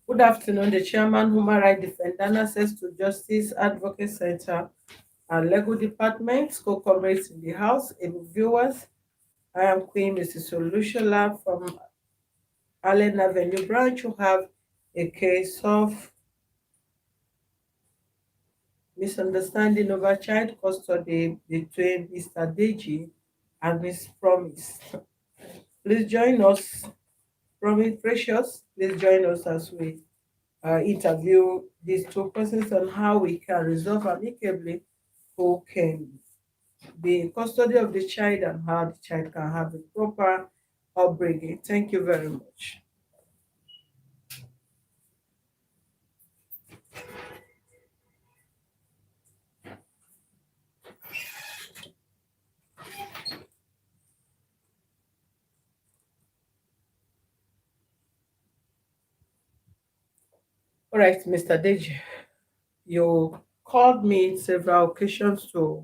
Good afternoon, the Chairman, Human Rights Defender, and Access to Justice Advocate Center and Legal Department, co-comrades in the House, and viewers. I am Queen Mrs. Solushola from Allen Avenue branch who have a case of misunderstanding over child custody between Mr. Deji and Miss Promise. Please join us, Promise Precious. Please join us as we interview these two persons on how we can resolve amicably who can be in custody of the child and how the child can have a proper upbringing. Thank you very much. All right, Mr. Deji, you called me several occasions to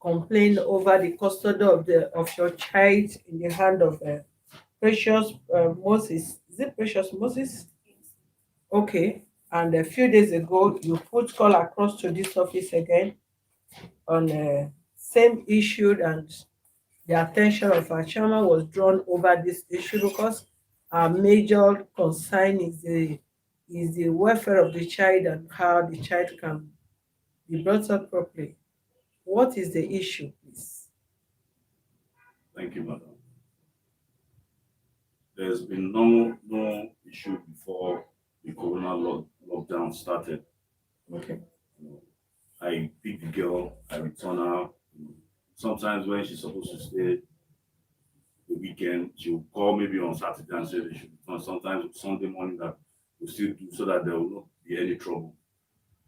complain over the custody of your child in the hand of Precious Moses. Is it Precious Moses? Okay. And a few days ago, you put call across to this office again on same issue, and the attention of our chairman was drawn over this issue because our major concern is the welfare of the child and how the child can be brought up properly. What is the issue, please? Thank you, madam. There's been no issue before the lockdown started. Okay. I pick the girl, I return her. Sometimes when she's supposed to stay the weekend, she'll call maybe on Saturday and say they should return. Sometimes Sunday morning that we'll still do so that there will not be any trouble.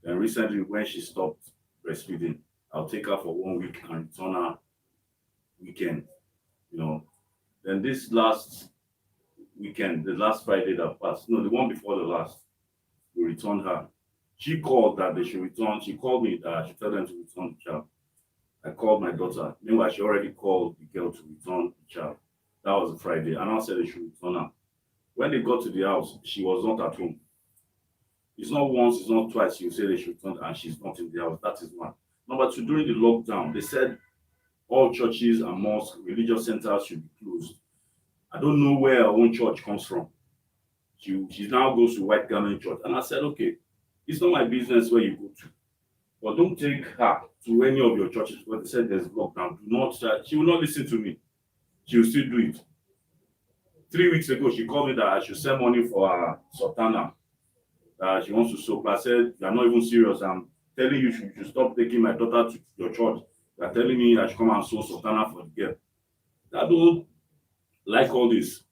Then recently when she stopped breastfeeding, I'll take her for 1 week and return her weekend. Then this last weekend, the last Friday that passed, no, the one before the last, we returned her. She called that they should return. She called me that I should tell them to return the child. I called my daughter. Meanwhile, she already called the girl to return the child. That was a Friday. And I said they should return her. When they got to the house, she was not at home. It's not once, it's not twice. You say they should return and she's not in the house. That is one. Number two, during the lockdown, they said all churches and mosques, religious centers should be closed. I don't know where her own church comes from. She now goes to White Garment Church. And I said, okay, it's not my business where you go to. But don't take her to any of your churches because they said there's lockdown. Do not, she will not listen to me. She will still do it. 3 weeks ago, she called me that I should send money for her sultana. She wants to soak. I said, you're not even serious. I'm telling you, you should stop taking my daughter to your church. You're telling me I should come and sew sultana for the girl. I don't like all this.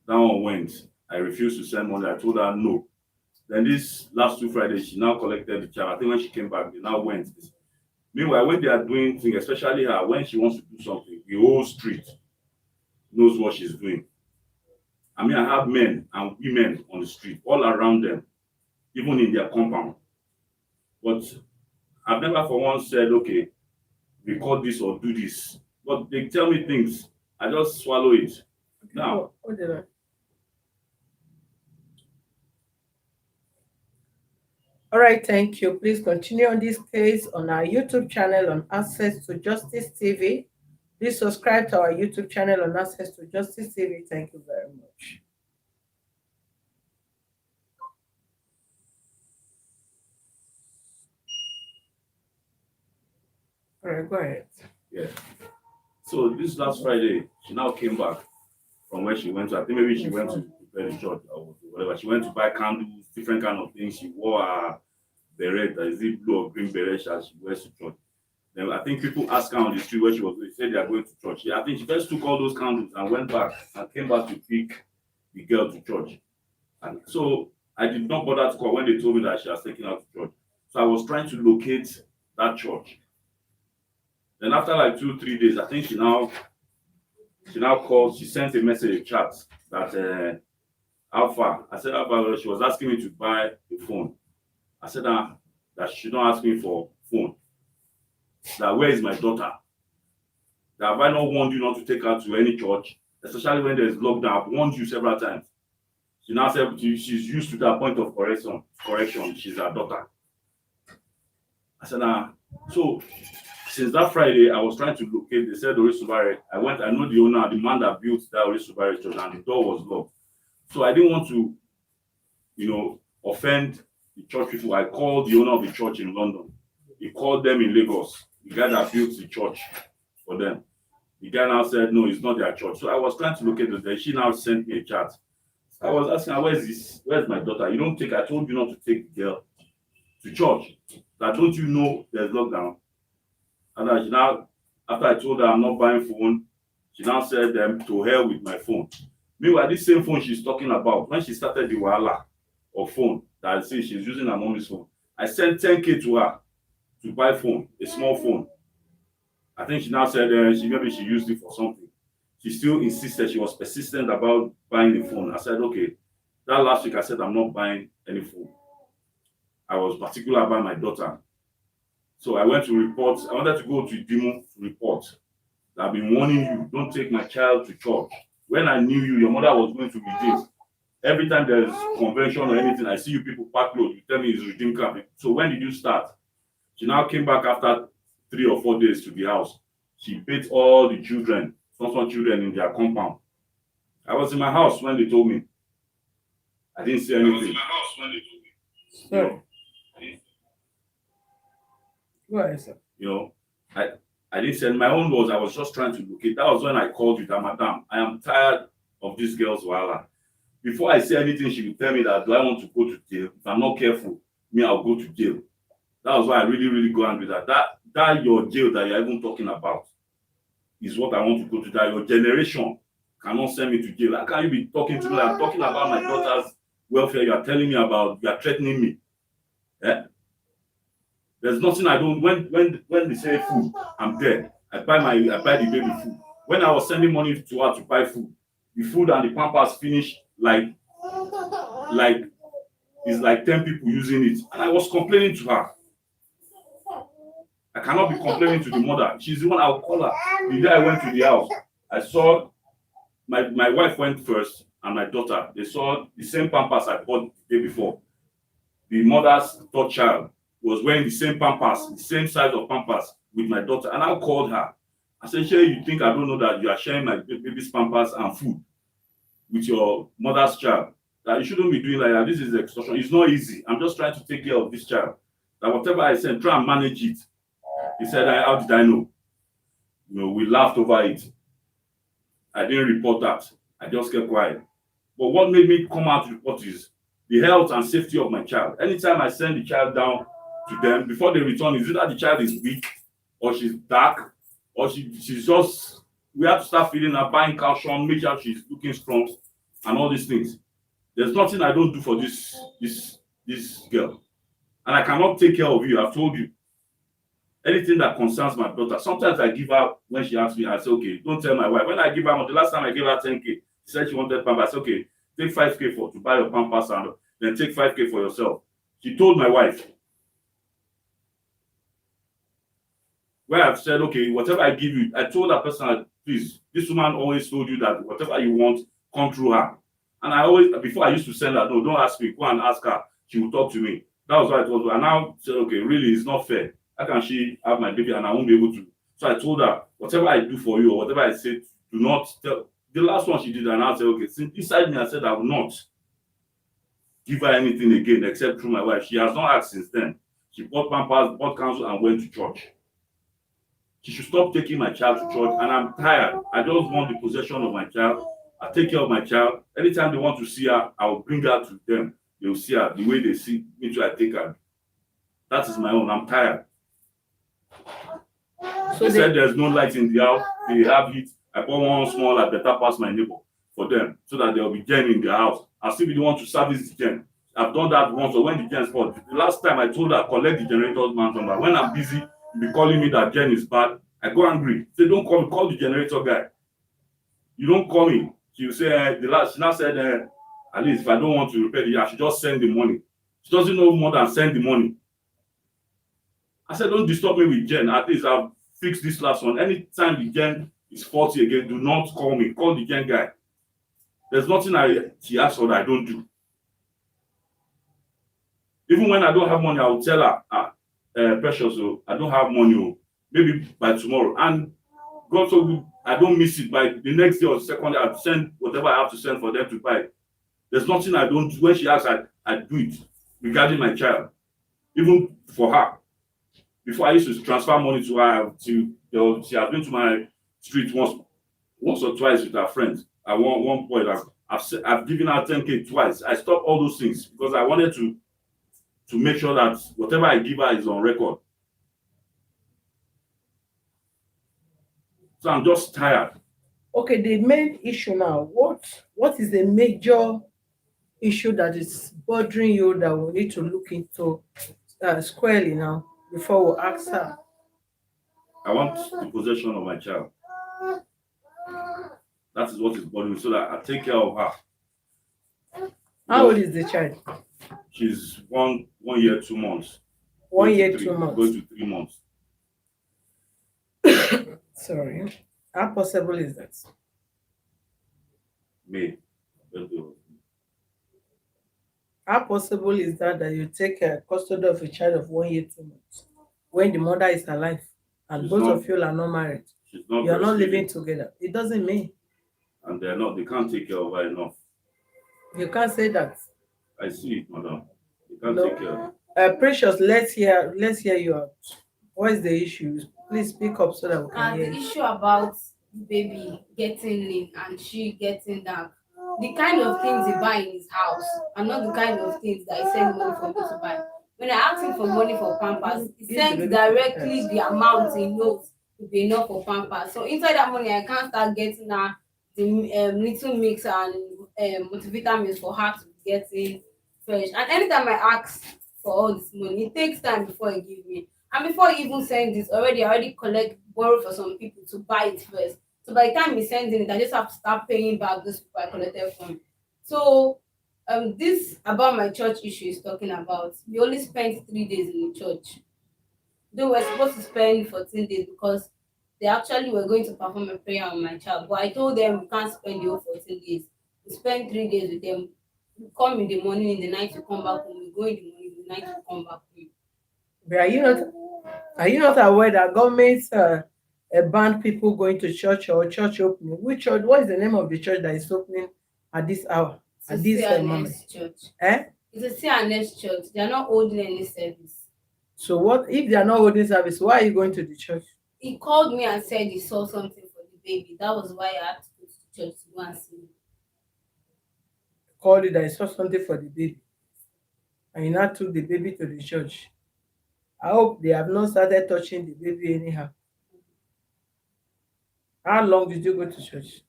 That one went. I refused to send money. I told her no. Then this last 2 Fridays, she now collected the child. I think when she came back, they now went. Meanwhile, when they are doing things, especially her, when she wants to do something, the whole street knows what she's doing. I mean, I have men and women on the street, all around them, even in their compound. But I've never for once said, okay, record this or do this. But they tell me things. I just swallow it. Okay. Now, what did I? All right, thank you. Please continue on this case on our YouTube channel on Access to Justice TV. Please subscribe to our YouTube channel on Access to Justice TV. Thank you very much. All right, go ahead. Yeah. So this last Friday, she now came back from where she went to. I think maybe she went to prepare the church or whatever. She went to buy candles, different kind of things. She wore a beret, is it blue or green beret as she wears to church. Then I think people asked her on the street where she was. They said they are going to church. I think she first took all those candles and went back and came back to pick the girl to church. And so I did not bother to call when they told me that she was taken out to church. So I was trying to locate that church. Then after like 2-3 days, I think she now called. She sent a message, a chat that how far. I said how far. She was asking me to buy a phone. I said that she should not ask me for phone. That where is my daughter? That have I not warned you not to take her to any church, especially when there's lockdown? I've warned you several times. She now said she's used to that point of correction. She's her daughter. I said, so since that Friday, I was trying to locate. They said Orisubare. I know the owner, the man that built that Orisubare church, and the door was locked. So I didn't want to, offend the church people. I called the owner of the church in London. He called them in Lagos, the guy that built the church for them. The guy now said, no, it's not their church. So I was trying to locate it. Then she now sent me a chat. I was asking her, where's my daughter? I told you not to take the girl to church. That don't you know there's lockdown? And she now, after I told her I'm not buying phone, she now said to hell with my phone. Meanwhile, this same phone she's talking about, when she started the wahala of phone, that I say she's using her mommy's phone, I sent 10K to her to buy phone, a small phone. I think she now said maybe she used it for something. She still insisted, she was persistent about buying the phone. I said, okay. That last week I said I'm not buying any phone. I was particular about my daughter. So I went to report. I wanted to go to Dimo to report. I've been warning you, don't take my child to church. When I knew you, your mother was going to redeem. Every time there's convention or anything, I see you people pack load. You tell me it's redeem camp. So when did you start? She now came back after 3 or 4 days to the house. She beat all the children, some children in their compound. I was in my house when they told me. I didn't say anything. I was in my house when they told me. Sorry. Go ahead, sir. I didn't say my own was I was just trying to locate. That was when I called you that, madam, I am tired of this girl's wahala. Before I say anything, she will tell me that do I want to go to jail? If I'm not careful, I'll go to jail. That was why I really, really go on with that. That your jail that you're even talking about is what I want to go to. That your generation cannot send me to jail. How can you be talking to me? I'm talking about my daughter's welfare. You are telling me about, you are threatening me. Yeah? There's nothing I don't. When they say food, I'm there. I buy the baby food. When I was sending money to her to buy food, the food and the pampers finished like it's like 10 people using it, and I was complaining to her. I cannot be complaining to the mother. She's the one. I'll call her. The day I went to the house, I saw my wife went first, and my daughter. They saw the same pampers I bought the day before. The mother's third child was wearing the same pampers, the same size of pampers with my daughter. And I called her. I said, Shay, you think I don't know that you are sharing my baby's pampers and food with your mother's child? That you shouldn't be doing like that. This is extortion. It's not easy. I'm just trying to take care of this child. That whatever I said, try and manage it. He said, how did I know? We laughed over it. I didn't report that. I just kept quiet. But what made me come out to report is the health and safety of my child. Anytime I send the child down to them, before they return, is it that the child is weak, or she's dark, or she's just, we have to start feeding her, buying calcium, make sure she's looking strong, and all these things. There's nothing I don't do for this girl. And I cannot take care of you, I've told you. Anything that concerns my daughter, sometimes I give her, when she asks me, I say, okay, don't tell my wife. When I give her, the last time I gave her 10K, she said she wanted pampers. I said, okay, take 5K to buy your pampers and then take 5K for yourself. She told my wife, where I've said, okay, whatever I give you, I told that person, please, this woman always told you that whatever you want, come through her. And I always, before I used to send her, no, don't ask me, go and ask her. She will talk to me. That was what I told her. And now said, okay, really, it's not fair. How can she have my baby and I won't be able to? So I told her, whatever I do for you or whatever I say, do not tell. The last one she did, and I said, okay, since inside me, I said I will not give her anything again except through my wife. She has not asked since then. She bought pampers, bought counsel, and went to church. She should stop taking my child to church, and I'm tired. I just want the possession of my child. I take care of my child. Anytime they want to see her, I will bring her to them. They will see her the way they see me too. I take her. That is my own. I'm tired. So they said there's no light in the house. They have heat. I bought one small that better pass my neighbor for them so that there will be gen in their house. I still be the one to service the gen. I've done that once. So when the gen spoiled, the last time I told her collect the generator's man's number. When I'm busy, you be calling me that gen is bad. I go angry. Say don't call me. Call the generator guy. You don't call me. She will say she now said at least if I don't want to repair I should just send the money. She doesn't know more than send the money. I said don't disturb me with gen. At least I've fixed this last one. Anytime the gen is faulty again, do not call me. Call the gen guy. There's nothing she asks for that I don't do. Even when I don't have money, I will tell her, Precious, oh, I don't have money, oh, maybe by tomorrow. And God forbid, I don't miss it. By the next day or second day, I'll send whatever I have to send for them to buy. There's nothing I don't do. When she asks, I do it regarding my child. Even for her. Before I used to transfer money to her, she has been to my street once or twice with her friends. At one point, I've given her 10K twice. I stopped all those things because I wanted to make sure that whatever I give her is on record. So I'm just tired. Okay, the main issue now, what is the major issue that is bothering you that we need to look into squarely now before we ask her? I want the possession of my child. That is what is bothering me, so that I take care of her. How old is the child? She's 1 year, 2 months. 1 year, 2 months. Going to 3 months. Sorry. How possible is that? May. How possible is that you take custody of a child of 1 year, 2 months when the mother is alive and both of you are not married? You are not living together. It doesn't mean. And they can't take care of her enough. You can't say that. I see it, madam. You can't take care of her. Precious, let's hear you out. What is the issue? Please speak up so that we can hear The you. issue about the baby getting lean and she getting dark, the kind of things he buy in his house are not the kind of things that he send money for me to buy. When I ask him for money for Pampers, he sends directly the amount he knows to be enough for Pampers. So inside that money, I can't start getting her the little mix and multivitamins for her to be getting fresh. And anytime I ask for all this money, it takes time before he give me. And before he even send this, I already borrow for some people to buy it first. So by the time he sends it, I just have to start paying back those people I collected from. So this about my church issue is talking about. We only spent 3 days in the church. Though we're supposed to spend 14 days because they actually were going to perform a prayer on my child. But I told them we can't spend the whole 14 days. We spend 3 days with them. We come in the morning, in the night to come back home. We go in the morning, in the night to come back home. But are you not aware that governments banned people going to church or church opening? Which church? What is the name of the church that is opening at this hour? At this moment? Church. Eh? It's a CNS church. They are not holding any service. So what if they are not holding service? Why are you going to the church? He called me and said he saw something for the baby. That was why I had to go to the church to go and see him. Called you that he saw something for the baby, and you now took the baby to the church. I hope they have not started touching the baby anyhow. How long did you go to church?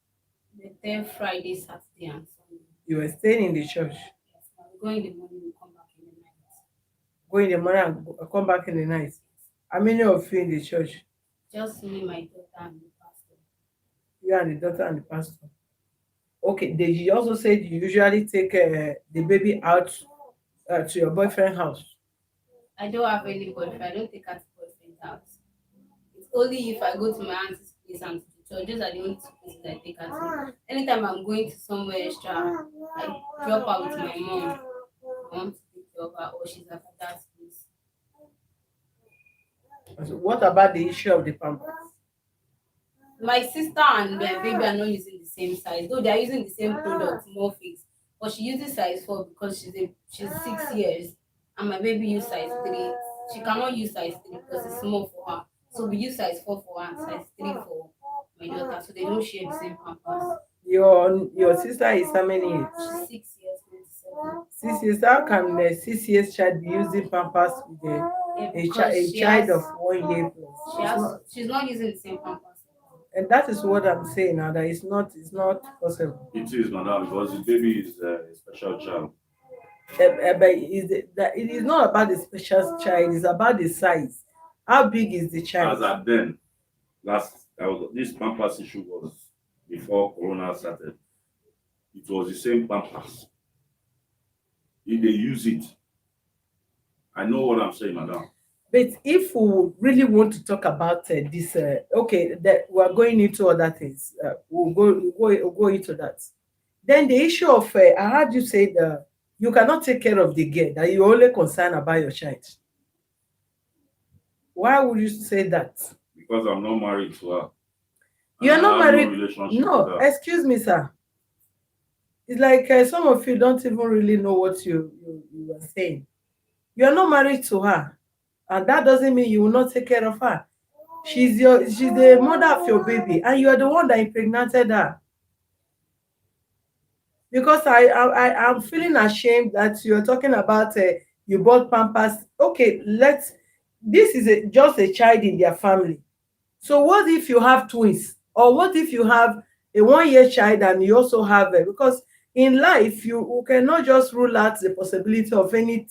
The 10th Friday, Saturday, and Sunday. You were staying in the church. Yes, I'm going in the morning and come back in the night. Go in the morning and come back in the night. How many of you in the church? Just me, my daughter, and the pastor. You and the daughter and the pastor. Okay, you also said you usually take the baby out to your boyfriend's house. I don't have any boyfriend. I don't take her to boyfriend's house. It's only if I go to my auntie's place and to the church. Those are the only two places I take her to. Anytime I'm going to somewhere extra, I drop her with my mom. I want to take care of her, or she's at her dad's place. So what about the issue of the Pampers? My sister and my baby are not using the same size, though they are using the same product, Morphix. But she uses size 4 because she's 6 years, and my baby use size 3. She cannot use size 3 because it's small for her. So we use size 4 for her and size 3 for my daughter, so they don't share the same Pampers. Your sister is how many years? She's 6 years, 27. 6 years. How can a 6 years child be using Pampers with a child of 1 year plus? She's not using the same Pampers. And that is what I'm saying now. That it's not possible. It is, madam, because the baby is a special child. But it is not about the special child. It's about the size. How big is the child? As at then, this Pampers issue was before Corona started. It was the same Pampers. If they use it, I know what I'm saying, madam. But if we really want to talk about this, that we are going into other things. We'll go into that. Then the issue of I heard you say that you cannot take care of the girl, that you're only concerned about your child. Why would you say that? Because I'm not married to her. You are And not I have no married. relationship with No, her. excuse me, sir. It's like some of you don't even really know what you are saying. You are not married to her, and that doesn't mean you will not take care of her. She's the mother of your baby, and you are the one that impregnated her. Because I'm feeling ashamed that you're talking about you bought pampers. Okay, let's. This is just a child in their family. So what if you have twins, or what if you have a 1 year child and you also have a, because in life you cannot just rule out the possibility of any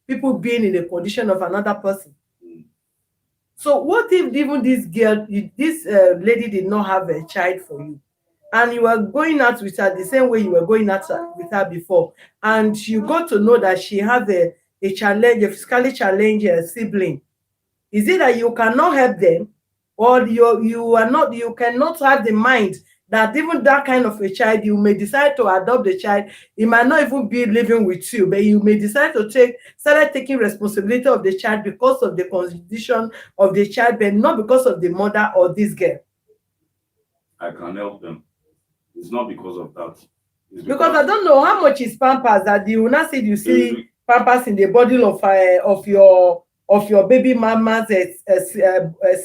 people being in the condition of another person. So what if even this girl, this lady did not have a child for you, and you were going out with her the same way you were going out with her before, and you got to know that she has a challenge, a physically challenged sibling? Is it that you cannot help them, or you cannot have the mind that even that kind of a child, you may decide to adopt the child, it might not even be living with you, but you may decide to start taking responsibility of the child because of the condition of the child, but not because of the mother or this girl? I can help them. It's not because of that. It's Because I don't know how much is pampers that you will not say you see pampers in the bottle of your baby mama's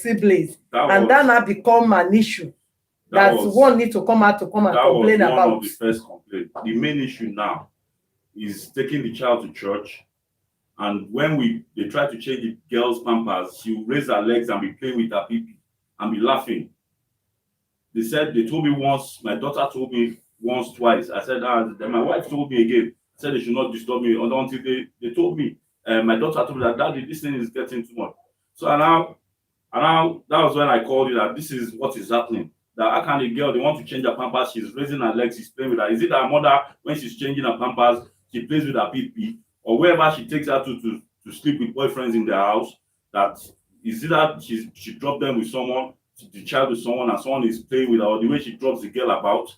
siblings, and that now become an issue that one need to come out to come and complain about. That was one of the first complaints. The main issue now is taking the child to church, and when they try to change the girl's pampers, she will raise her legs and be playing with her pee and be laughing. They told me once, my daughter told me once, twice. I said, then my wife told me again. I said they should not disturb me until they told me. My daughter told me that, Daddy, this thing is getting too much. So and now that was when I called you that this is what is happening. That how can a girl, they want to change her pampers, she's raising her legs, she's playing with her. Is it her mother, when she's changing her pampers, she plays with her pee, or wherever she takes her to sleep with boyfriends in their house, that is it that she dropped them with someone, the child with someone, and someone is playing with her, or the way she drops the girl about?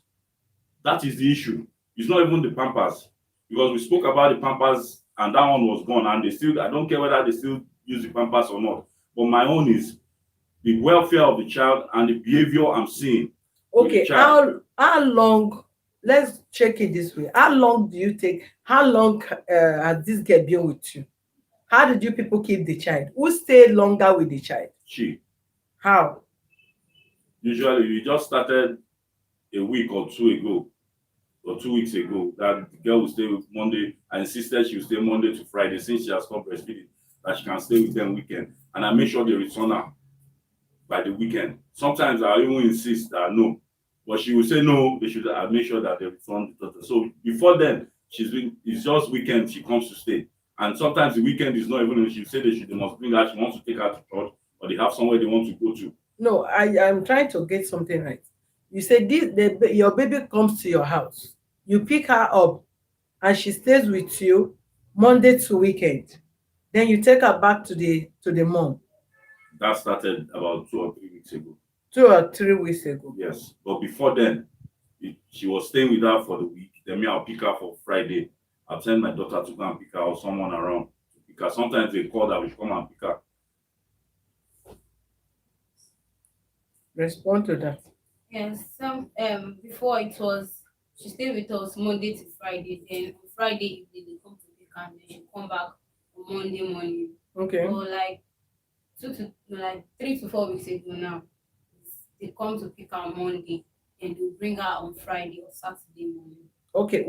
That is the issue. It's not even the pampers. Because we spoke about the pampers and that one was gone, and I don't care whether they still use the pampers or not. But my own is the welfare of the child and the behavior I'm seeing. Okay, how long, let's check it this way. How long do you take? How long has this girl been with you? How did you people keep the child? Who stayed longer with the child? She. How? Usually we just started a week or 2 weeks ago, that the girl will stay with Monday. I insisted she will stay Monday to Friday since she has stopped breastfeeding, that she can stay with them weekend. And I make sure they return her by the weekend. Sometimes I even insist that no, but she will say no, I make sure that they return the daughter. So before then, it's just weekend she comes to stay. And sometimes the weekend is not even, she say they must bring her, she wants to take her to church, or they have somewhere they want to go to. No, I'm trying to get something right. You said your baby comes to your house, you pick her up, and she stays with you Monday to weekend. Then you take her back to the mom. That started about 2 or 3 weeks ago. 2 or 3 weeks ago. Yes, but before then, she was staying with her for the week. Then I'll pick her for Friday. I'll send my daughter to go and pick her, or someone around to pick her. Sometimes they call that we should come and pick her. Respond to that. Yes, before it was she stayed with us Monday to Friday. Then on Friday evening they come to pick her, and then she come back on Monday morning. Okay. Or like 3 to 4 weeks ago now, they come to pick her on Monday, and they bring her on Friday or Saturday morning. Okay.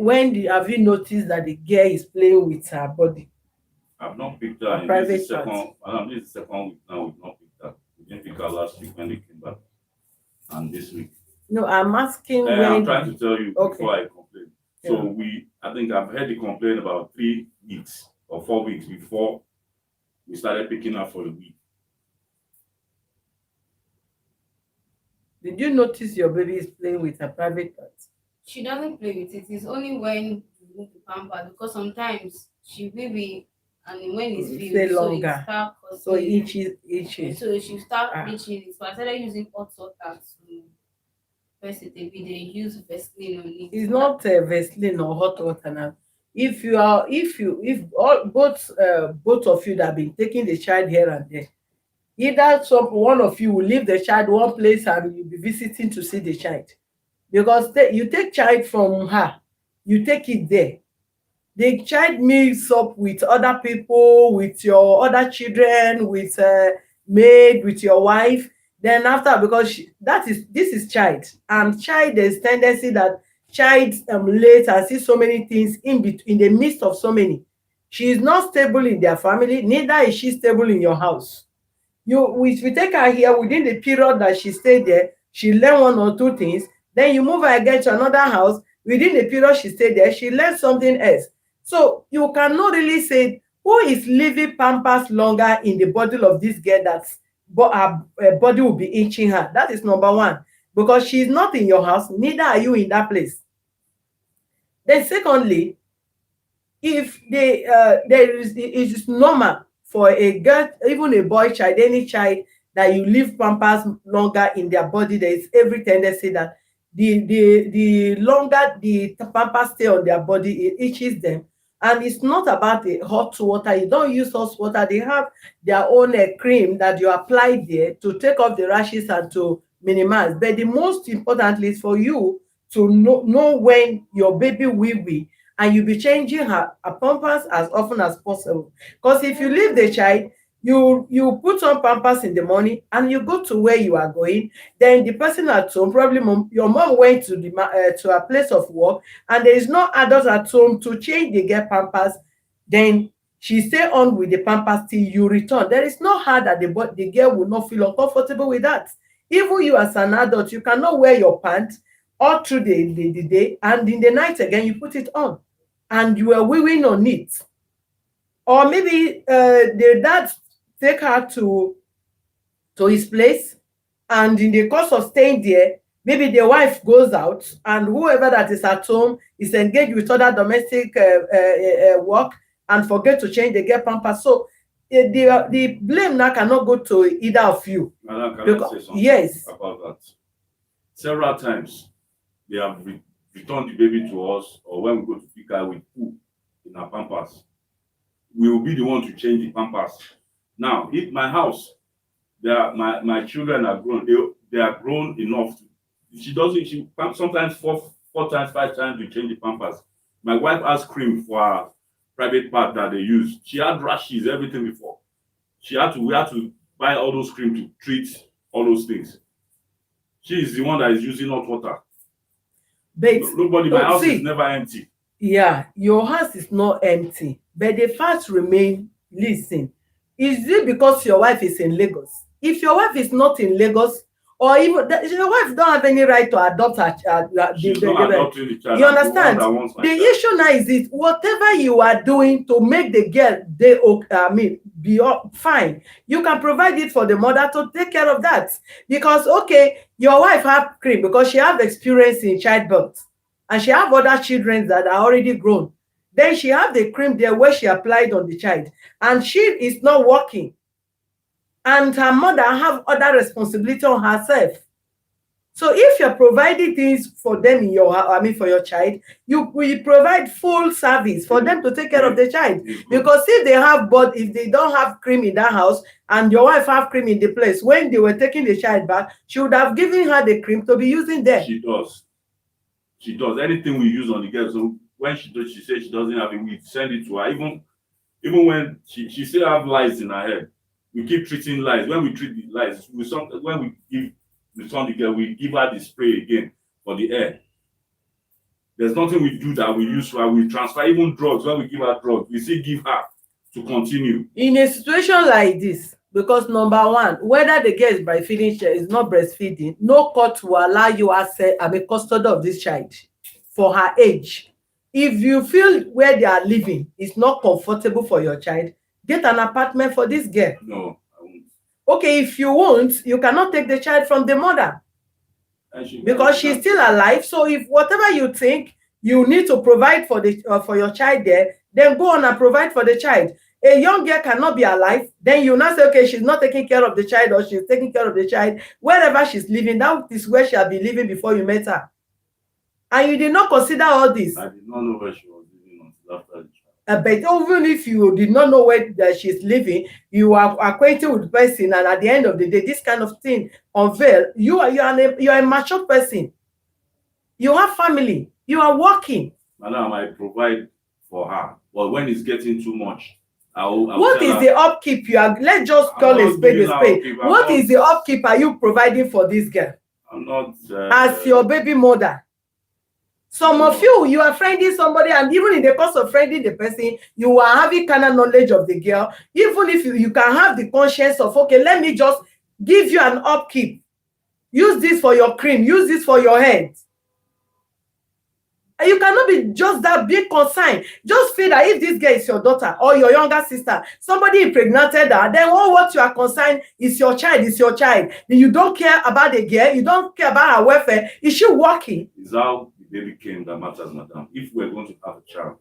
Have you noticed that the girl is playing with her body? I've not picked her. Private this is the second week now. We've not picked her. We didn't pick her last week when they came back, and this week. No, I'm asking when. I'm trying to tell you before I complain. Yeah. So I think I've heard the complaint about 3 weeks or 4 weeks before we started picking her for the week. Did you notice your baby is playing with her private parts? She doesn't play with it. It's only when you move the pamper, because sometimes she will be, and when it's filled, longer. So itches. itches. So she start itching it. So I started using hot water First it be they use Vaseline on it. It's not Vaseline or hot water now. If all both of you that have been taking the child here and there, either one of you will leave the child one place and you'll be visiting to see the child, because you take child from her, you take it there, the child mix up with other people, with your other children, with maid, with your wife. Then after, because this is child, and child, there's tendency that child late and see so many things in between, in the midst of so many. She is not stable in their family, neither is she stable in your house. If we take her here, within the period that she stayed there, she learn one or two things. Then you move her again to another house. Within the period she stayed there, she learned something else. So you cannot really say who is leaving pampers longer in the body of this girl, that her body will be itching her. That is number one, because she is not in your house, neither are you in that place. Then secondly, if it is normal for a girl, even a boy child, any child, that you leave pampers longer in their body, there is every tendency that the longer the pampers stay on their body, it itches them. And it's not about the hot water. You don't use hot water. They have their own cream that you apply there to take off the rashes and to minimize. But the most importantly is for you to know when your baby will be, and you be changing her pampers as often as possible. Because if you leave the child, you put on pampers in the morning and you go to where you are going, then the person at home, probably your mom went to a place of work, and there is no adult at home to change the girl pampers, then she stay on with the pampers till you return. There is no how that the girl will not feel uncomfortable with that. Even you as an adult, you cannot wear your pants all through the day, and in the night again you put it on and you are weaving on it. Or maybe the dad take her to his place, and in the course of staying there, maybe the wife goes out and whoever that is at home is engaged with other domestic work and forget to change the girl pampers. So the blame now cannot go to either of you. Madam, can I say something yes, about that? Several times they have returned the baby to us, or when we go to pick her with poo in her pampers, we will be the one to change the pampers. Now, if my house, my children are grown, they are grown enough. She sometimes four times, 5 times we change the pampers. My wife has cream for her private part that they use. She had rashes, everything before. We had to buy all those cream to treat all those things. She is the one that is using hot water. but Nobody, my house is never empty. Yeah, your house is not empty, but the fact remain. Listen, is it because your wife is in Lagos? If your wife is not in Lagos, or even your wife don't have any right to adopt her child, She's not adopting the child. you understand? The issue now is it whatever you are doing to make the girl be fine, you can provide it for the mother to take care of that. Because okay, your wife have cream because she have experience in childbirth, and she have other children that are already grown. Then she have the cream there where she applied on the child, and she is not working, and her mother have other responsibility on herself. So if you're providing things for them in for your child, you will provide full service for them to take care of the child. Because if they don't have cream in that house and your wife have cream in the place, when they were taking the child back, she would have given her the cream to be using there. She does. Anything we use on the girl. So when she says she doesn't have it, we send it to her. Even when she still have lice in her head, we keep treating lice. When we treat the lice, when we give return the girl, we give her the spray again for the air. There's nothing we do that we use for her. We transfer even drugs. When we give her drugs, we still give her to continue. In a situation like this, because number one, whether the girl is breastfeeding, is not breastfeeding, no court will allow you custody of this child for her age. If you feel where they are living is not comfortable for your child, get an apartment for this girl. No, I won't. Okay, if you won't, you cannot take the child from the mother because she's still alive. So if whatever you think you need to provide for your child there, then go on and provide for the child. A young girl cannot be alive, then you now say, okay, she's not taking care of the child, or she's taking care of the child. Wherever she's living, that is where she'll be living before you met her. And you did not consider all this. I did not know where she was living until after the child. But even if you did not know where that she's living, you are acquainted with the person, and at the end of the day, this kind of thing unveil. You are a mature person. You have family. You are working. Madam, I provide for her, but when it's getting too much, what is the upkeep you are? Let's just call a spade a spade. What is the upkeep are you providing for this girl? I'm not as your baby mother. Some of you are friending somebody, and even in the course of friending the person, you are having kind of knowledge of the girl. Even if you can have the conscience of, okay, let me just give you an upkeep. Use this for your cream. Use this for your head. And you cannot be just that big concern. Just feel that if this girl is your daughter or your younger sister, somebody impregnated her, then all what you are concerned is your child, is your child. Then you don't care about the girl, you don't care about her welfare. Is she working? Is how the baby came that matters, madam. If we're going to have a child,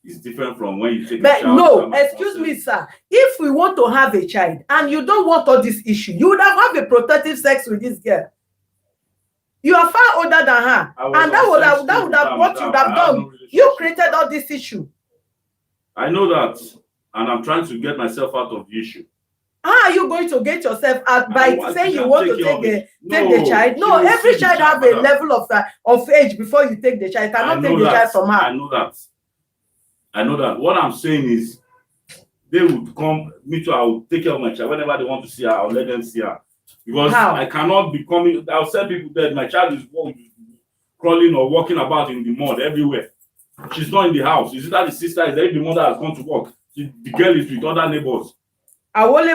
it's different from when you take but a child. No, excuse me, sir. If we want to have a child and you don't want all this issue, you would have a protective sex with this girl. You are far older than her, and that would have what you would have done. You created all this issue. I know that, and I'm trying to get myself out of the issue. How are you going to get yourself out by saying you want to take the child? No, every child have a level of age before you take the child. You cannot take the child from her. I know that. I know that. What I'm saying is, they would come. Me too. I will take care of my child whenever they want to see her. I'll let them see her. Because I cannot be coming. I'll tell people that my child is crawling or walking about in the mud everywhere. She's not in the house. Is it that the sister is there? The mother has gone to work. The girl is with other neighbors. I will only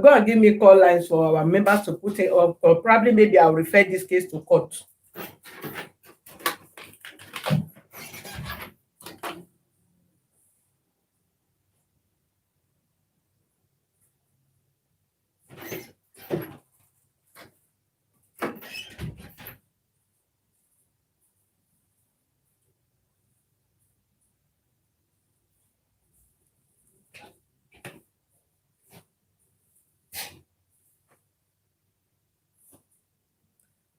go and give me call lines for our members to put it up, or probably maybe I'll refer this case to court.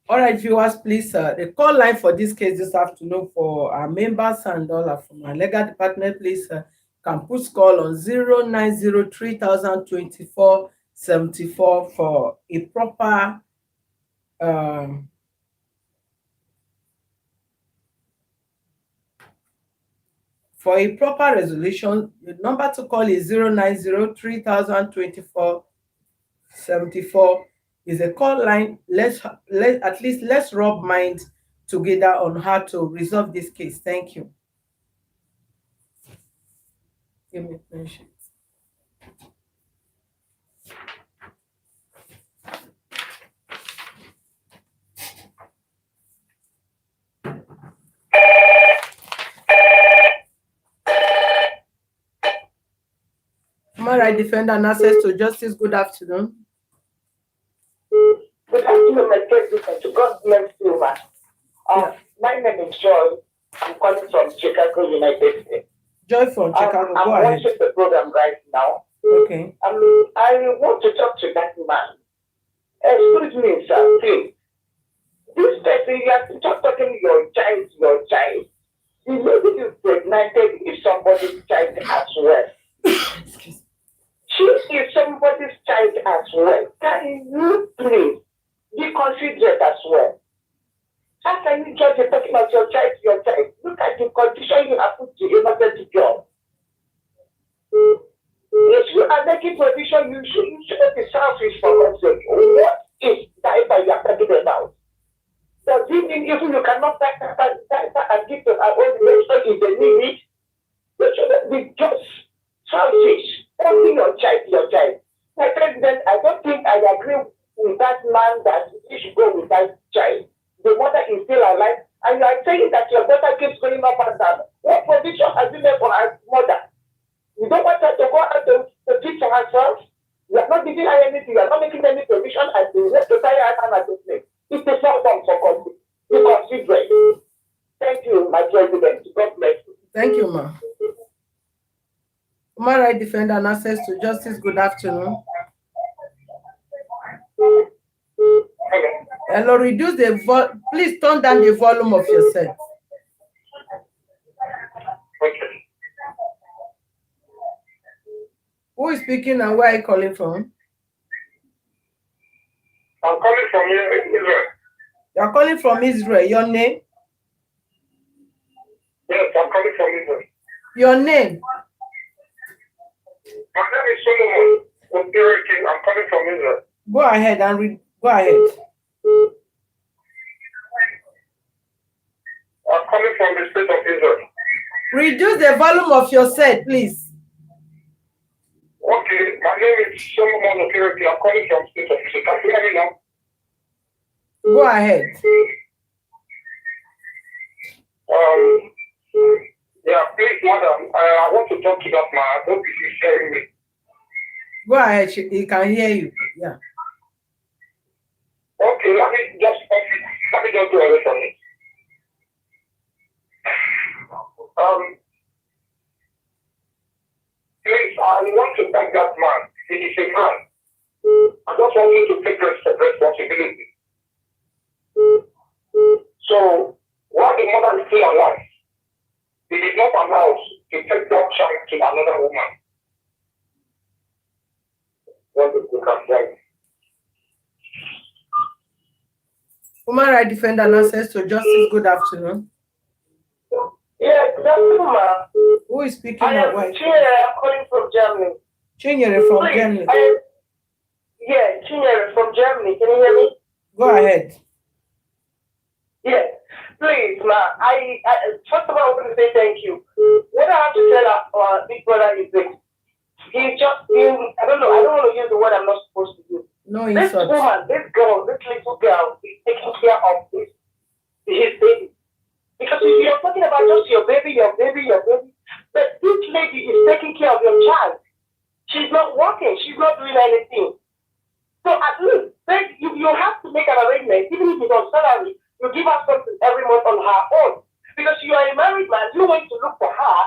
All right, viewers, please, the call line for this case this afternoon for our members and all from our legal department, please can put call on 0903-024-74 for a proper resolution. The number to call is 0903-024-74. Is a call line. Let's rub minds together on how to resolve this case. Thank you. Give me attention. Human rights defender and access to justice. Good afternoon. Good afternoon, my president. God bless you, ma. My name is Joy. I'm calling from Chicago, United States. Joy from Chicago. I'm watching the program right now. Okay. I want to talk to that man. Excuse me, sir. Please. This person, you are just talking your child. The lady you pregnanted is somebody's child as well. She is somebody's child as well. Can you please be considerate as well? How can you judge the talking of your child? Look at the condition you have put the innocent girl. If you are making provision, you shouldn't be selfish for God's sake. What is diaper you are talking about? Does it mean even you cannot buy diaper and give to our own nation in the need? You shouldn't be just selfish. Only your child. My president, I don't think I agree with that man that he should go with that child. The mother is still alive, and you are saying that your daughter keeps going up and down. What provision has been made for her mother? You don't want her to go out to feed for herself? You are not giving her anything, you are not making any provision, and you have to tie her hand at the place. It is not done for country. You consider it. Thank you, my president. God bless you. Thank you, ma. Human rights defender and access to justice. Good afternoon. Hello. Hello, reduce the please turn down the volume of your set. Okay. Who is speaking and where are you calling from? I'm calling from here in Israel. You are calling from Israel. Your name? Yes, I'm calling from Israel. Your name? My name is Solomon. Mediating. I'm calling from Israel. Go ahead and read. Go ahead. I'm calling from the state of Israel. Reduce the volume of your set, please. Okay, my name is Solomon Mediating. I'm calling from the state of Israel. Can you hear me now? Go ahead. Yeah, please, madam. I want to talk to that man. I hope he's hearing me. Go ahead. He can hear you. Yeah. Okay, let me just do everything for me. Please, I want to thank that man. He is a man. I just want you to take responsibility. So, while the mother is still alive, he did not allow us to take that child to another woman. What is the concern? Human rights defender and access to justice. Good afternoon. Yes, good afternoon, ma'am. Who is speaking I and am where? Chinyere. I'm calling from Germany. Chinyere from Please, Germany. Chinyere from Germany. Can you hear me? Go ahead. Yes. Please, ma'am. I first of all, I want to say thank you. What I have to tell our big brother is this. He's just been, I don't know, I don't want to use the word I'm not supposed to use. No This insult. woman, this girl, this little girl is taking care of his baby. Because if you're talking about just your baby, but this lady is taking care of your child. She's not working. She's not doing anything. So at least you have to make an arrangement, even if it's on salary, you give her something every month on her own. Because you are a married man, you went to look for her,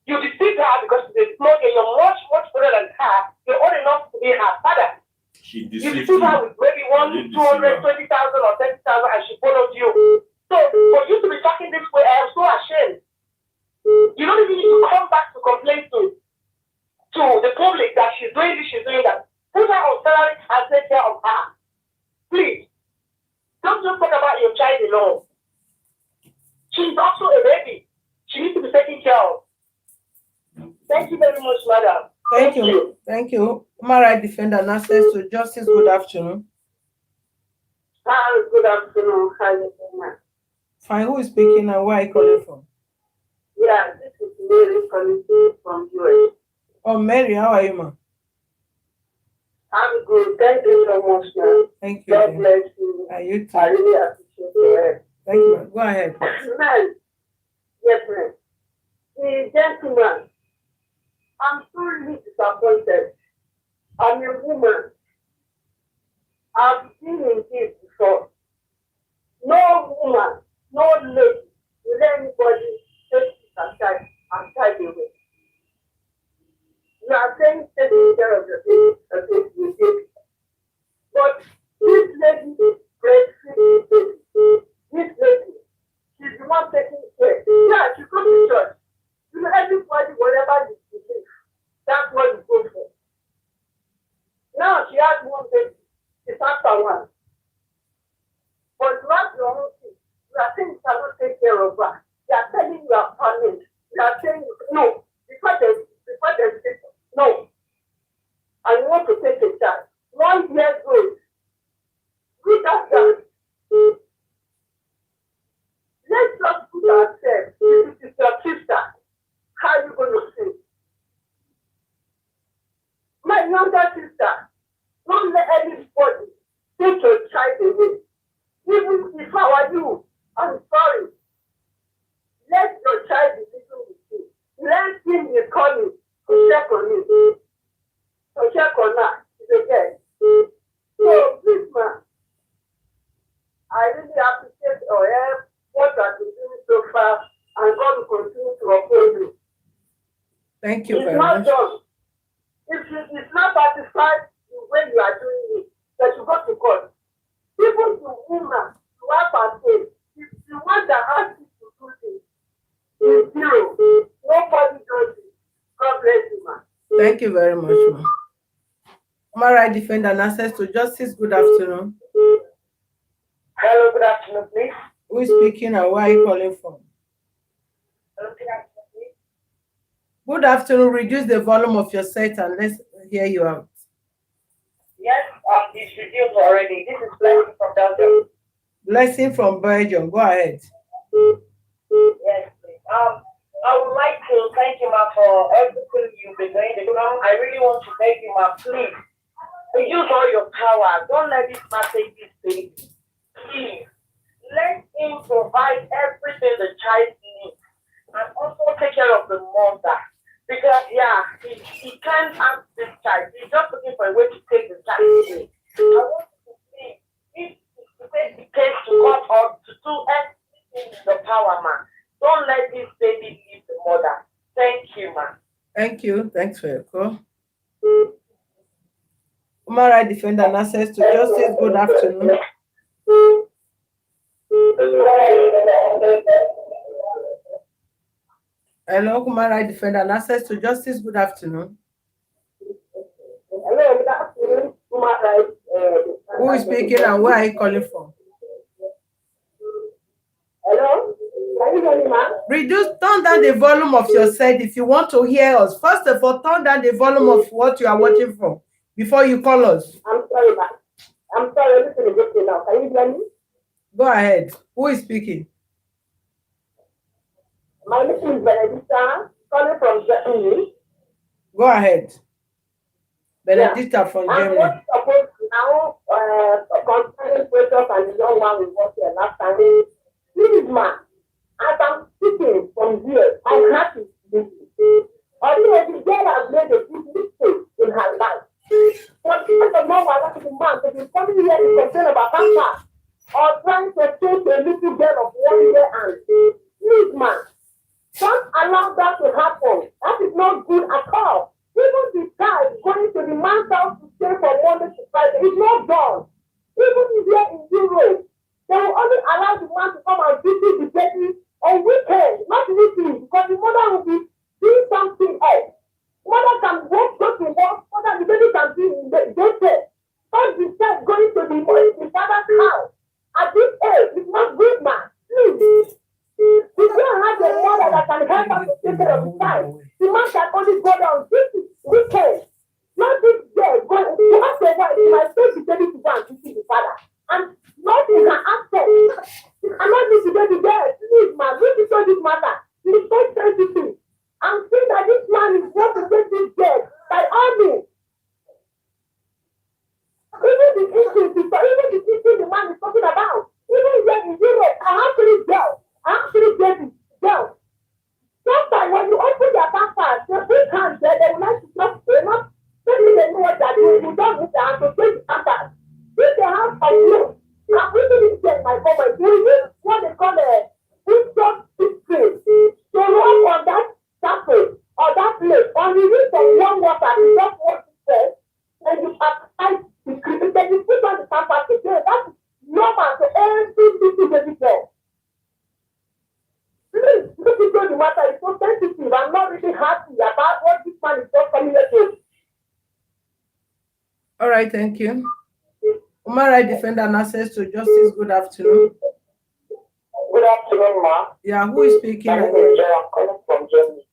you deceived her because she's small and you're much, much better than her. You're old enough to be her father. She You deceived deceived her you. with maybe 1, 200, 20,000 or 30,000 and she followed you. So for you to be talking this way, I am so ashamed. You don't even need to come back to complain to the public that she's doing this, she's doing that. Put her on salary and take care of her. Please. Don't just talk about your child alone. She's also a baby. She needs to be taken care of. Thank you very much, madam. Thank you. Thank you. Human rights defender and access to justice. Good afternoon. Hi, good afternoon. How are you doing, ma'am? Fine. Who is speaking and where are you calling from? Yeah, this is Mary calling from US. Oh, Mary, how are you, ma? I'm good. Thank you so much, ma'am. Thank you. God bless you. You too. I really appreciate your help. Thank you, ma. Go ahead. Man, yes, ma'am. The gentleman, I'm so really disappointed. I'm a woman. I've been in this before. No woman, no lady will let anybody take it and try away. You are saying taking care of your baby, but this lady breastfeeding baby. This lady, she's the one taking care. Yeah, she goes to church. You know, everybody, whatever you believe, that's what you go for. Now she has one baby. It's after one. But you have your own thing. You are saying you cannot take care of her. You are telling you are punished. You are saying no. Before there's no. And you want to take a child. 1 year old. Good as that. Let's just put ourselves. If it is your sister, how are you going to feel? My younger sister, don't let anybody take your child away. Even if I were you, I'm sorry. Let your child be living with you. Let him be coming to check on you. To check on her. It's okay. So, please, man, I really appreciate your help, what you have been doing so far, and God will continue to uphold you. Thank you It's very not much. just, if it's not satisfied when you are doing it, that you go to court. Even the woman, you have her say, if the one that asks you to do this is zero, nobody does it. God bless you, man. Thank you very much, ma'am. Human rights defender and access to justice. Good afternoon. Hello, good afternoon, please. Who is speaking and where are you calling from? Hello, good afternoon, please. Good afternoon. Reduce the volume of your set and let's hear you out. Yes, it's reduced already. This is Blessing from Belgium. Blessing from Belgium. Go ahead. Yes, please. I would like to thank you, ma, for everything you've been doing. I really want to thank you, ma. Please, use all your power. Don't let this man take this baby. Please, let him provide everything the child needs and also take care of the mother. Because, yeah, he can't have this child. He's just looking for a way to take the child away. I want you to see if he takes the case to court or to do everything in the power, man. Don't let this baby leave the mother. Thank you, man. Thank you. Thanks for your call. Human rights defender and access to justice. Good afternoon. Hello, human rights defender and access to justice. Good afternoon. Hello, good afternoon, human rights. Who is speaking and where are you calling from? Hello, can you hear me, ma'am? Turn down the volume of your set if you want to hear us. First of all, turn down the volume of what you are watching from before you call us. I'm sorry, ma'am. I'm sorry, listen to this now. Can you hear me? Go ahead. Who is speaking? My name is Benedicta, calling from Germany. Go ahead. Benedicta from I'm Germany. not supposed to now concerning Precious and the young one we was here last time. Please, ma, as I'm speaking from here, I'm happy with you. Although the girl has made a big mistake in her life. But because of no one like the man, to be coming here to complain about her past or trying to take a little girl of 1 year and please, ma, don't allow that to happen. That is not good at all. Even the guy going to the man's house to stay from Monday to Friday is not done. Even here in Europe, they will only allow the man to come and visit the baby on weekends, not weekly, because the mother will be doing something else. Mother can go to work, mother the baby can be in the daycare. Don't decide going to the father's house. At this age, it's not good, man. Please. We don't have a mother that can help us to take care of the child. The man can only go down this weekend. Not this day. You have to wife, you might take the baby to go and visit the father. And nothing can access. You cannot be the baby there. Please, man, look into this matter. It's so sensitive. I'm saying that this man is going to take this girl by all means. Even the issue the man is talking about. Even here in Europe, I have 3 girls. I have 3 babies. Girls. Sometimes when you open their passport, they put hands there, they will like to just say, not maybe they know what they're doing. You don't need to have to take the passport. If they have a loan, I'm reading it in my comment. We need what they call a wisdom history. So run on that surface or that place, or you need some warm water, you just want to say, and you apply the cream, then you put on the passport again. That's normal to every little baby girl. Please, look into the matter. It's so sensitive. I'm not really happy about what this man is just coming here to. All right, thank you. Human rights defender and access to justice. Good afternoon. Good afternoon, ma. Yeah, who is speaking? My name is Joy. I'm calling from Germany.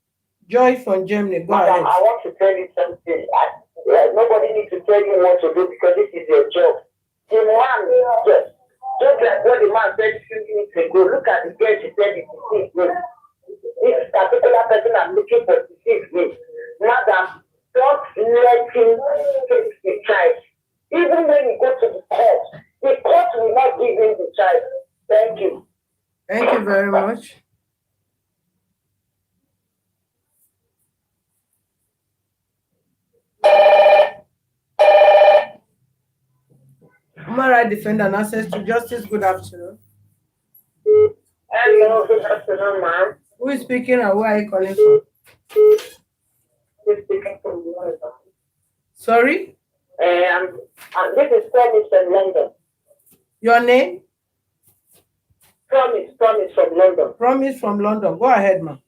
Joy from Germany. Go Madam, ahead. I want to tell you something. Nobody needs to tell you what to do because this is your job. The man, just like what the man said a few minutes ago, look at the girl, she said it's 6 weeks. This particular person I'm looking for 6 weeks. Madam, don't let him take the child. Even when you go to the court will not give him the child. Thank you. Thank you very much. Human rights defender and access to justice. Good afternoon. Hello, good afternoon, ma'am. Who is speaking and where are you calling from? Sorry? This is Promise from London. Your name? Promise from London. Promise from London. Go ahead, ma'am.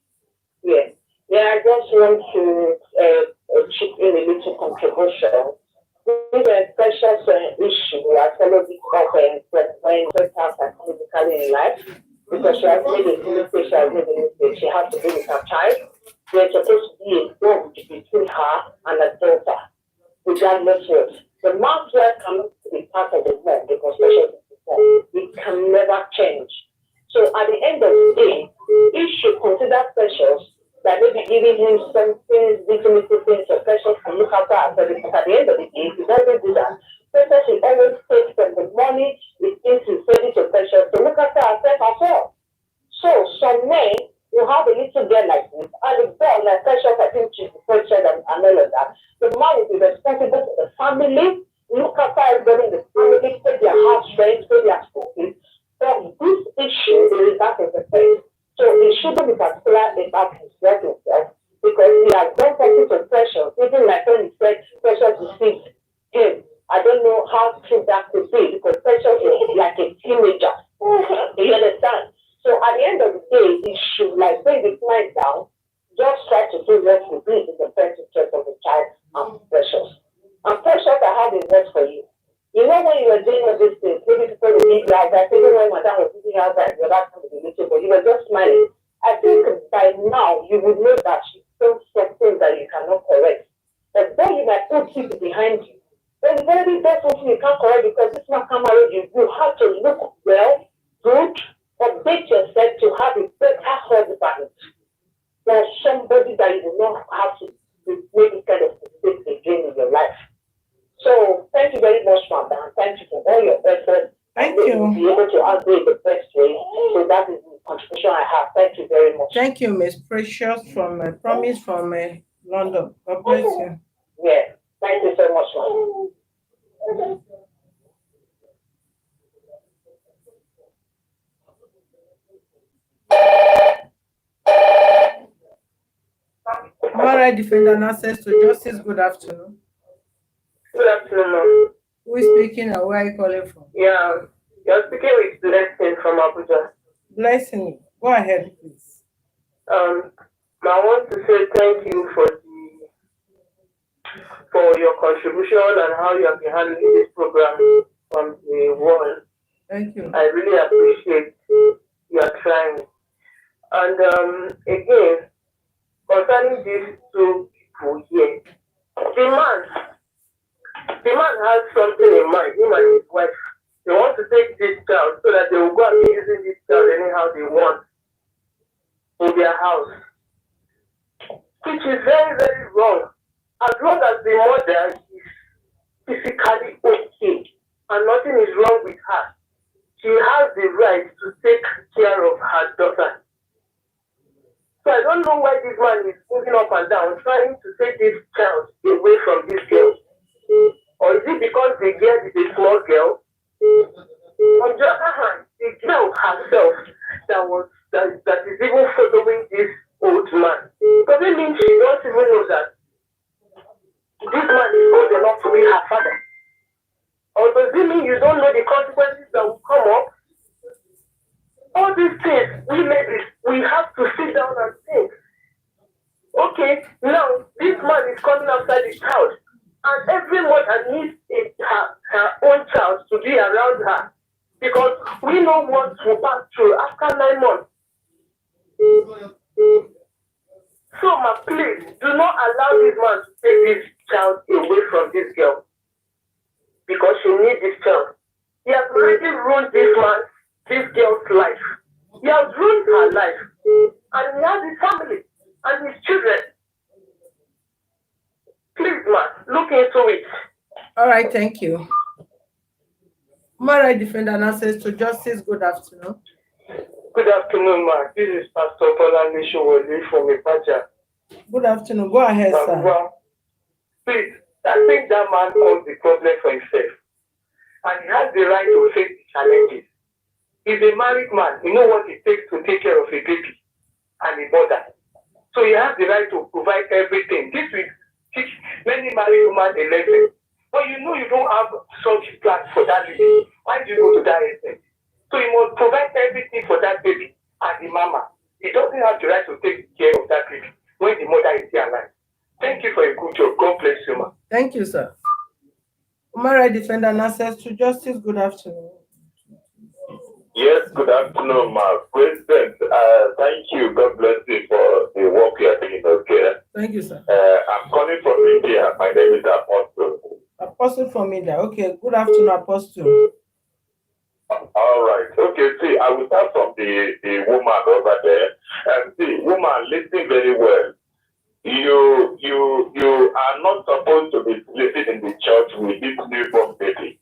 Yeah. I just want to chip in a little controversial. This is a precious issue. I followed it up when first time physically in life because she has made a mistake. She has to be with her child. There's supposed to be a bond between her and her daughter, regardless of the man's wife cannot be part of the mom because precious is the mom. It can never change. So at the end of the day, he should consider Precious that maybe giving him something, little things or Precious to look after herself. Because at the end of the day, if he doesn't do that, Precious will always take from the money it thinks he's ready to Precious to look after herself as well. So some men will have a little girl like this, and the girl like Precious, I think she's the Precious and all of that. The man will be responsible for the family, look after everybody in the family, pay their house rent, pay their school fees. But this issue is that of the face. So it shouldn't be particular about his work himself because he has done something to Precious. Even like when he said Precious deceived him. I don't know how true that could be because Precious is like a teenager. You understand? So at the end of the day, he should like bring his mind down, just try to do what he did in the best interest of the child and Precious. And Precious, I have a word for you. You know when you were doing all these things, maybe people will leave you outside, even when Madame was leaving you outside, you're not going to be little, but you were just smiling. I think by now you would know that she's done something that you cannot correct. But then you might put people behind you. When you already does something you can't correct because this man can't marry you, you have to look well, good, update yourself to have a better husband. There's somebody that you will not have to make this kind of mistake again in your life. So thank you very much, Madam. Thank you for all your efforts. Thank you. you. Be able to answer it the best way. So that is the contribution I have. Thank you very much. Thank you, Miss Precious from Promise from London. God bless you. Yeah. Thank you so much, ma'am. Mara Defender and Access to Justice. Good afternoon. Good afternoon, ma'am. Who is speaking and where are you calling from? Yeah, you're speaking with Blessing from Abuja. Blessing. Go ahead, please. I want to say thank you for your contribution and how you have been handling this program from the world. Thank you. I really appreciate your trying. And again, concerning these two people here, the man has something in mind, him and his wife. They want to take this child so that they will go and be using this child anyhow they want in their house. Which is very, very wrong. As long as the mother is physically okay and nothing is wrong with her, she has the right to take care of her daughter. So I don't know why this man is moving up and down, trying to take this child away from this girl. Or is it because the girl is a small girl? On the other hand, the girl herself that is even following this old man. Does it mean she doesn't even know that this man is old enough to be her father? Or does it mean you don't know the consequences that will come up? All these things, we have to sit down and think. Okay, now this man is coming outside the child, and every mother needs her own child to be around her because we know what we pass through after 9 months. So, please do not allow this man to take this child away from this girl because she needs this child. He has already ruined this girl's life. He has ruined her life, and he has his family and his children. Please, man, look into it. All right, thank you. Mara Defender and Access to Justice. Good afternoon. Good afternoon, ma. This is Pastor Bolanle Showole from Ipaja. Good afternoon. Go ahead, sir. Well, please, I think that man caused the problem for himself. And he has the right to face the challenges. He's a married man. He knows what it takes to take care of a baby and a mother. So he has the right to provide everything. This will teach many married women elected. But you know you don't have such plans for that baby. Why do you go to that extent? So you must provide everything for that baby and the mama. He doesn't have the right to take care of that baby when the mother is still alive. Thank you for a good job. God bless you, ma. Thank you, sir. Human rights defender and access to justice. Good afternoon. Yes, good afternoon, my president. Thank you. God bless you for the work you are doing. Okay. Thank you, sir. I'm calling from India. My name is Apostle. Apostle from India. Okay, good afternoon, Apostle. All right. Okay, see, I will start from the woman over there. And see, woman, listen very well. You are not supposed to be sleeping in the church with this newborn baby.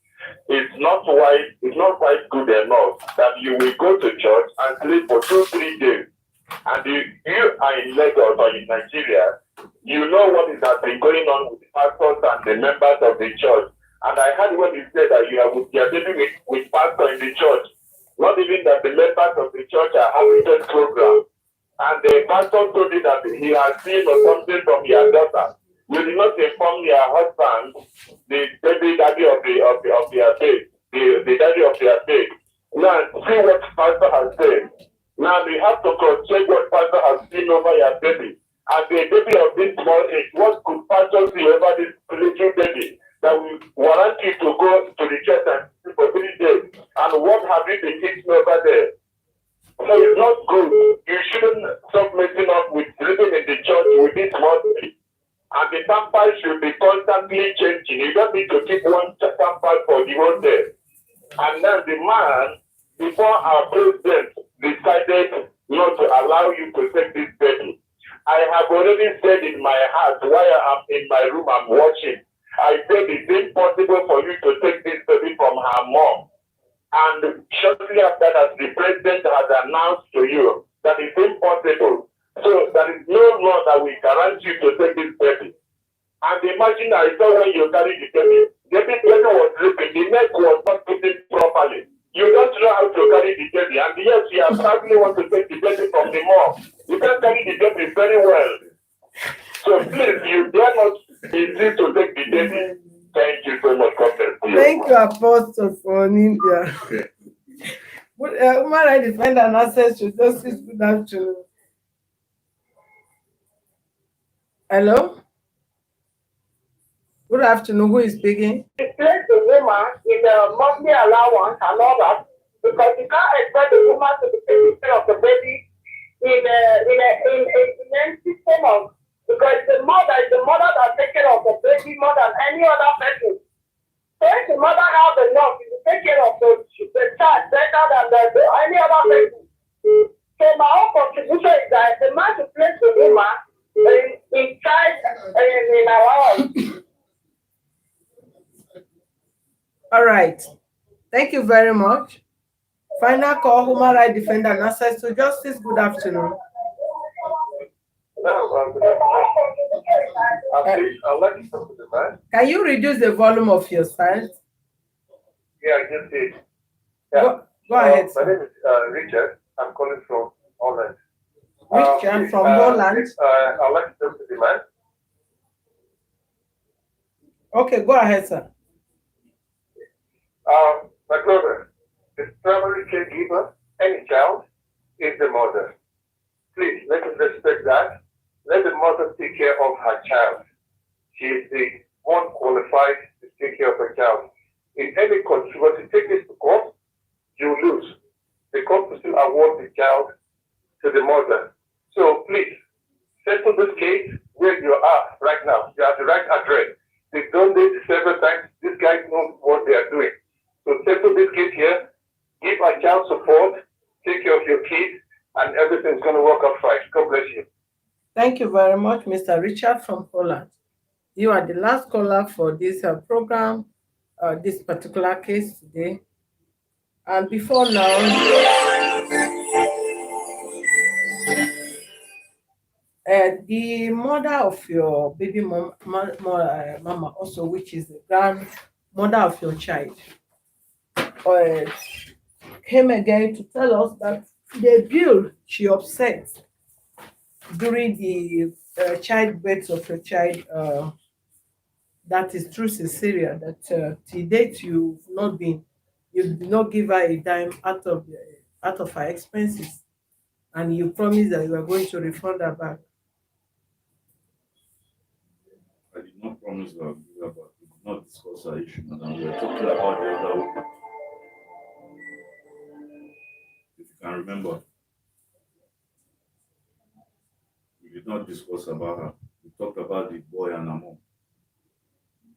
It's not quite good enough that you will go to church and sleep for 2-3 days. And you are in Lagos or in Nigeria, you know what has been going on with the pastors and the members of the church. And I heard when you said that you are dealing with pastor in the church, not even that the members of the church are having this program. And the pastor told you that he has seen or something from your daughter. You did not inform your husband, the baby daddy of their faith, the daddy of their faith. Now see what pastor has said. Now we have to cross-check what pastor has seen over your baby. As a baby of this small age, what could pastor see over this little baby that will warrant you to go to the church and sleep for 3 days? And what have you been teaching over there? So it's not good. You shouldn't stop messing up with sleeping in the church with this small baby. And the pampers should be constantly changing. You don't need to keep one pamper for the whole day. And then the man, before our president decided not to allow you to take this baby, I have already said in my heart while I'm in my room, I'm watching. I said it's impossible for you to take this baby from her mom. And shortly after that, the president has announced to you that it's impossible. So there is no law that will guarantee you to take this baby. And imagine I saw when you carry the baby was sleeping, the neck was not putting properly. You don't know how to carry the baby. And yes, you have probably want to take the baby from the mom. You can carry the baby very well. So please, you dare not insist to take the baby. Thank you so much, God bless you. Thank you, Apostle from India. Human rights defender and access to justice. Good afternoon. Hello? Good afternoon. Who is speaking? Replace the woman in the monthly allowance and all that because you can't expect the woman to be taking care of the baby in empty stomach because the mother that takes care of the baby more than any other person. So if the mother has enough, she will take care of the child better than any other person. So my own contribution is that the man should place the woman in charge in our house. All right. Thank you very much. Final call, human rights defender and access to justice. Good afternoon. I'll let you talk to the man. Can you reduce the volume of your side? Yeah, I just did. Go ahead, My sir. name is Richard. I'm calling from Holland. Richard from Holland. I'd like to talk to the man. Okay, go ahead, sir. My brother, the primary caregiver, any child, is the mother. Please, let us respect that. Let the mother take care of her child. She is the one qualified to take care of her child. In any country, when you take this to court, you lose. The court will still award the child to the mother. So please, settle this case where you are right now. You have the right address. They've done this several times. These guys know what they are doing. So settle this case here, give a child support, take care of your kids, and everything's going to work out fine. God bless you. Thank you very much, Mr. Richard from Holland. You are the last caller for this program, this particular case today. And before now, the mother of your baby mama also, which is the grandmother of your child, came again to tell us that the bill she upset during the childbirth of her child that is through Caesarea, that till date you did not give her a dime out of her expenses, and you promised that you are going to refund her back. I did not promise that we did not discuss our issue, madam. We were talking about the other one, if you can remember. We did not discuss about her. We talked about the boy and her mom.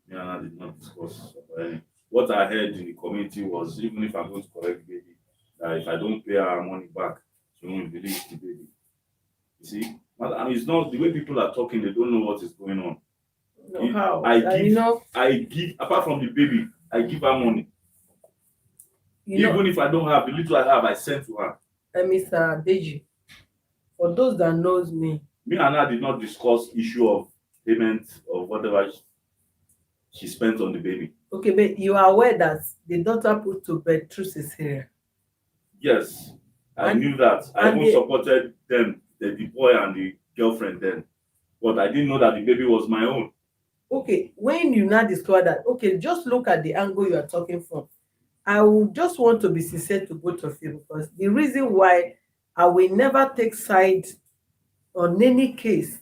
Me and her did not discuss about any. What I heard in the community was, even if I'm going to collect the baby, that if I don't pay her money back, she won't release the baby. You see? And it's not the way people are talking, they don't know what is going on. No, how? I give, apart from the baby, I give her money. Even if I don't have the little I have, I send to her. Mr. Deji, for those that knows me and her did not discuss issue of payment of whatever she spent on the baby. Okay, but you are aware that the daughter put to bed through Caesarea? Yes, I knew that. I even supported them, the boy and the girlfriend then. But I didn't know that the baby was my own. Okay, when you now discover that, okay, just look at the angle you are talking from. I would just want to be sincere to both of you, because the reason why I will never take sides on any case,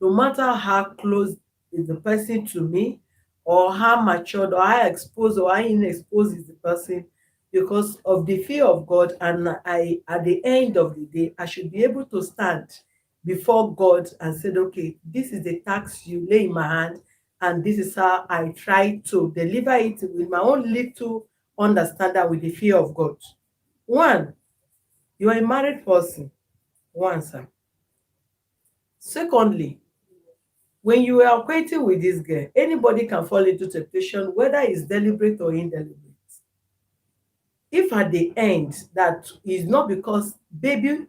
no matter how close is the person to me, or how matured or how exposed or how inexposed is the person, because of the fear of God. And I, at the end of the day, I should be able to stand before God and say, okay, this is the tax you lay in my hand, and this is how I try to deliver it with my own little understanding, with the fear of God. One, you are a married person. One, sir. Secondly, when you are acquainted with this girl, anybody can fall into temptation, whether it's deliberate or indeliberate. If at the end that is not because baby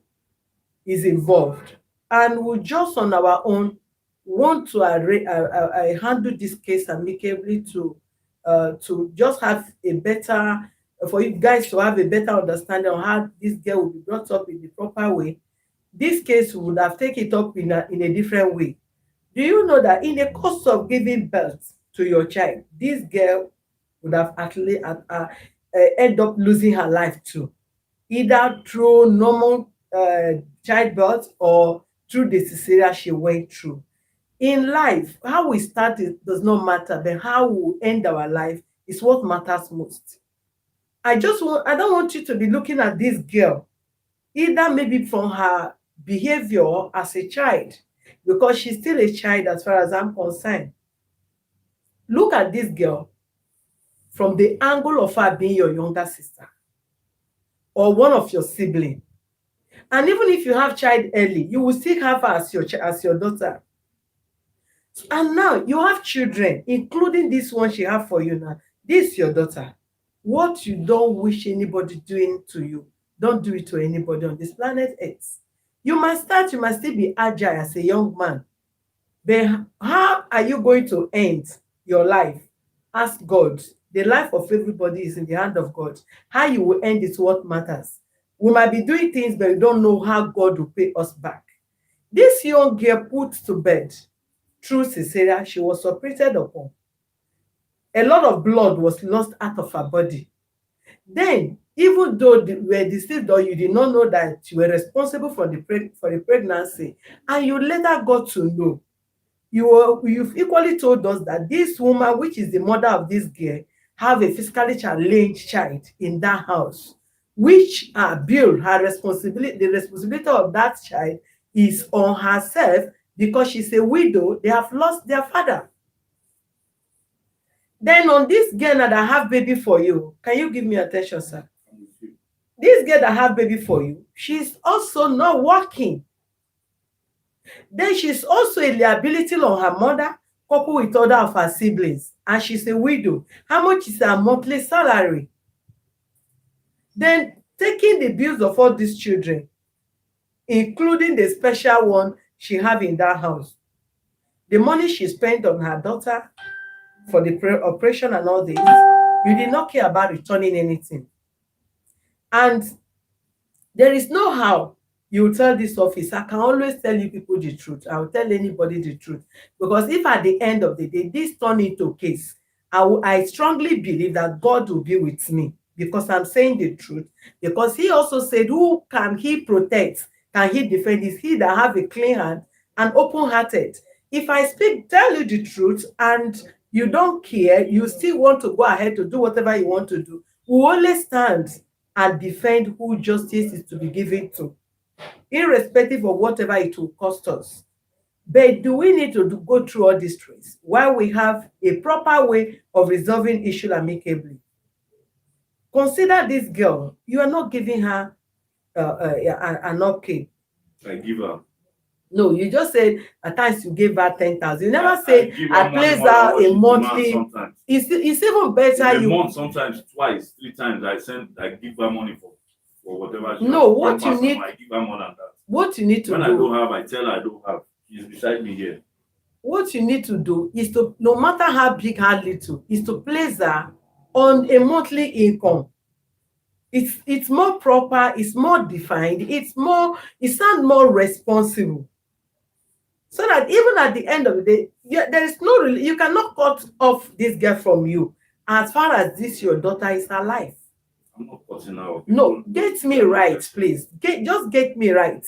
is involved, and we just on our own want to handle this case amicably, to just have a better, for you guys to have a better understanding on how this girl will be brought up in the proper way, this case would have taken it up in a different way. Do you know that in the course of giving birth to your child, this girl would have actually end up losing her life too, either through normal childbirth or through the cesarean she went through. In life, how we start it does not matter, but how we end our life is what matters most. I don't want you to be looking at this girl, either maybe from her behavior as a child, because she's still a child as far as I'm concerned. Look at this girl from the angle of her being your younger sister or one of your siblings. And even if you have child early, you will still have her as your daughter. And now you have children, including this one she have for you now. This is your daughter. What you don't wish anybody doing to you, don't do it to anybody on this planet Earth. You must still be agile as a young man. But how are you going to end your life? Ask God. The life of everybody is in the hand of God. How you will end is what matters. We might be doing things, but we don't know how God will pay us back. This young girl put to bed through cesarean, she was operated upon. A lot of blood was lost out of her body. Then, even though you were deceived or you did not know that you were responsible for the pregnancy, and you later got to know, you've equally told us that this woman, which is the mother of this girl, have a physically challenged child in that house, which her responsibility, the responsibility of that child is on herself, because she's a widow. They have lost their father. Then on this girl that have baby for you, can you give me attention, sir? This girl that have baby for you, she's also not working. Then she's also a liability on her mother, coupled with other of her siblings, and she's a widow. How much is her monthly salary? Then taking the bills of all these children, including the special one she have in that house, the money she spent on her daughter for the operation and all this, you did not care about returning anything. And there is no how you tell this office, I can always tell you people the truth. I will tell anybody the truth. Because if at the end of the day, this turn into case, I strongly believe that God will be with me because I'm saying the truth. Because he also said, who can he protect? Can he defend? Is he that have a clean hand and open-hearted. If I tell you the truth and you don't care, you still want to go ahead to do whatever you want to do, we always stand and defend who justice is to be given to, irrespective of whatever it will cost us. But do we need to go through all these stress while we have a proper way of resolving issue amicably? Consider this girl. You are not giving her an okay. I give her. No, you just said at times you gave her 10,000. You never said I place her her a monthly. Sometimes. It's even better in a month, sometimes twice, 3 times. I give her money for whatever. No, what you need. I give her more than that. What you need to when do. I don't have, I tell her I don't have. She's beside me here. What you need to do is to, no matter how big, how little, is to place her on a monthly income. It's more proper, it's more defined, it sounds more responsible. So that even at the end of the day, there is no you cannot cut off this girl from you as far as this your daughter is alive. I'm not cutting her off. No, get me right, please. Just get me right.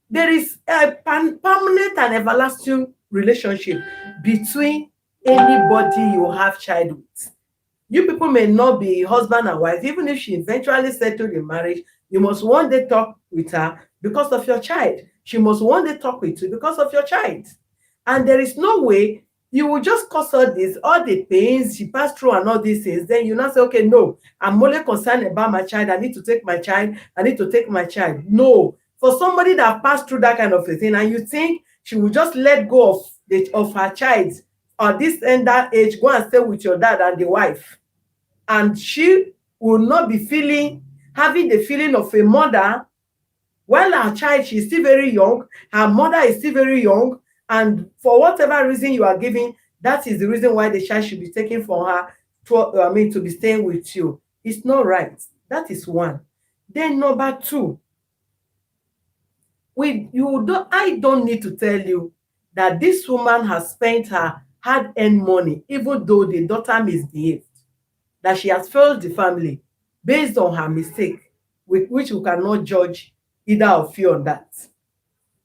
There is a permanent and everlasting relationship between anybody you have child with. You people may not be husband and wife. Even if she eventually settled in marriage, you must one day talk with her because of your child. She must one day talk with you because of your child. And there is no way you will just cause all the pains she passed through and all these things. Then you now say, okay, no, I'm only concerned about my child. I need to take my child. I need to take my child. No. For somebody that passed through that kind of a thing, and you think she will just let go of her child or this and that age, go and stay with your dad and the wife. And she will not be having the feeling of a mother while her child, she's still very young, her mother is still very young, and for whatever reason you are giving, that is the reason why the child should be taken from her to be staying with you. It's not right. That is one. Then number two, I don't need to tell you that this woman has spent her hard-earned money, even though the daughter misbehaved, that she has failed the family based on her mistake, with which we cannot judge either of you on that.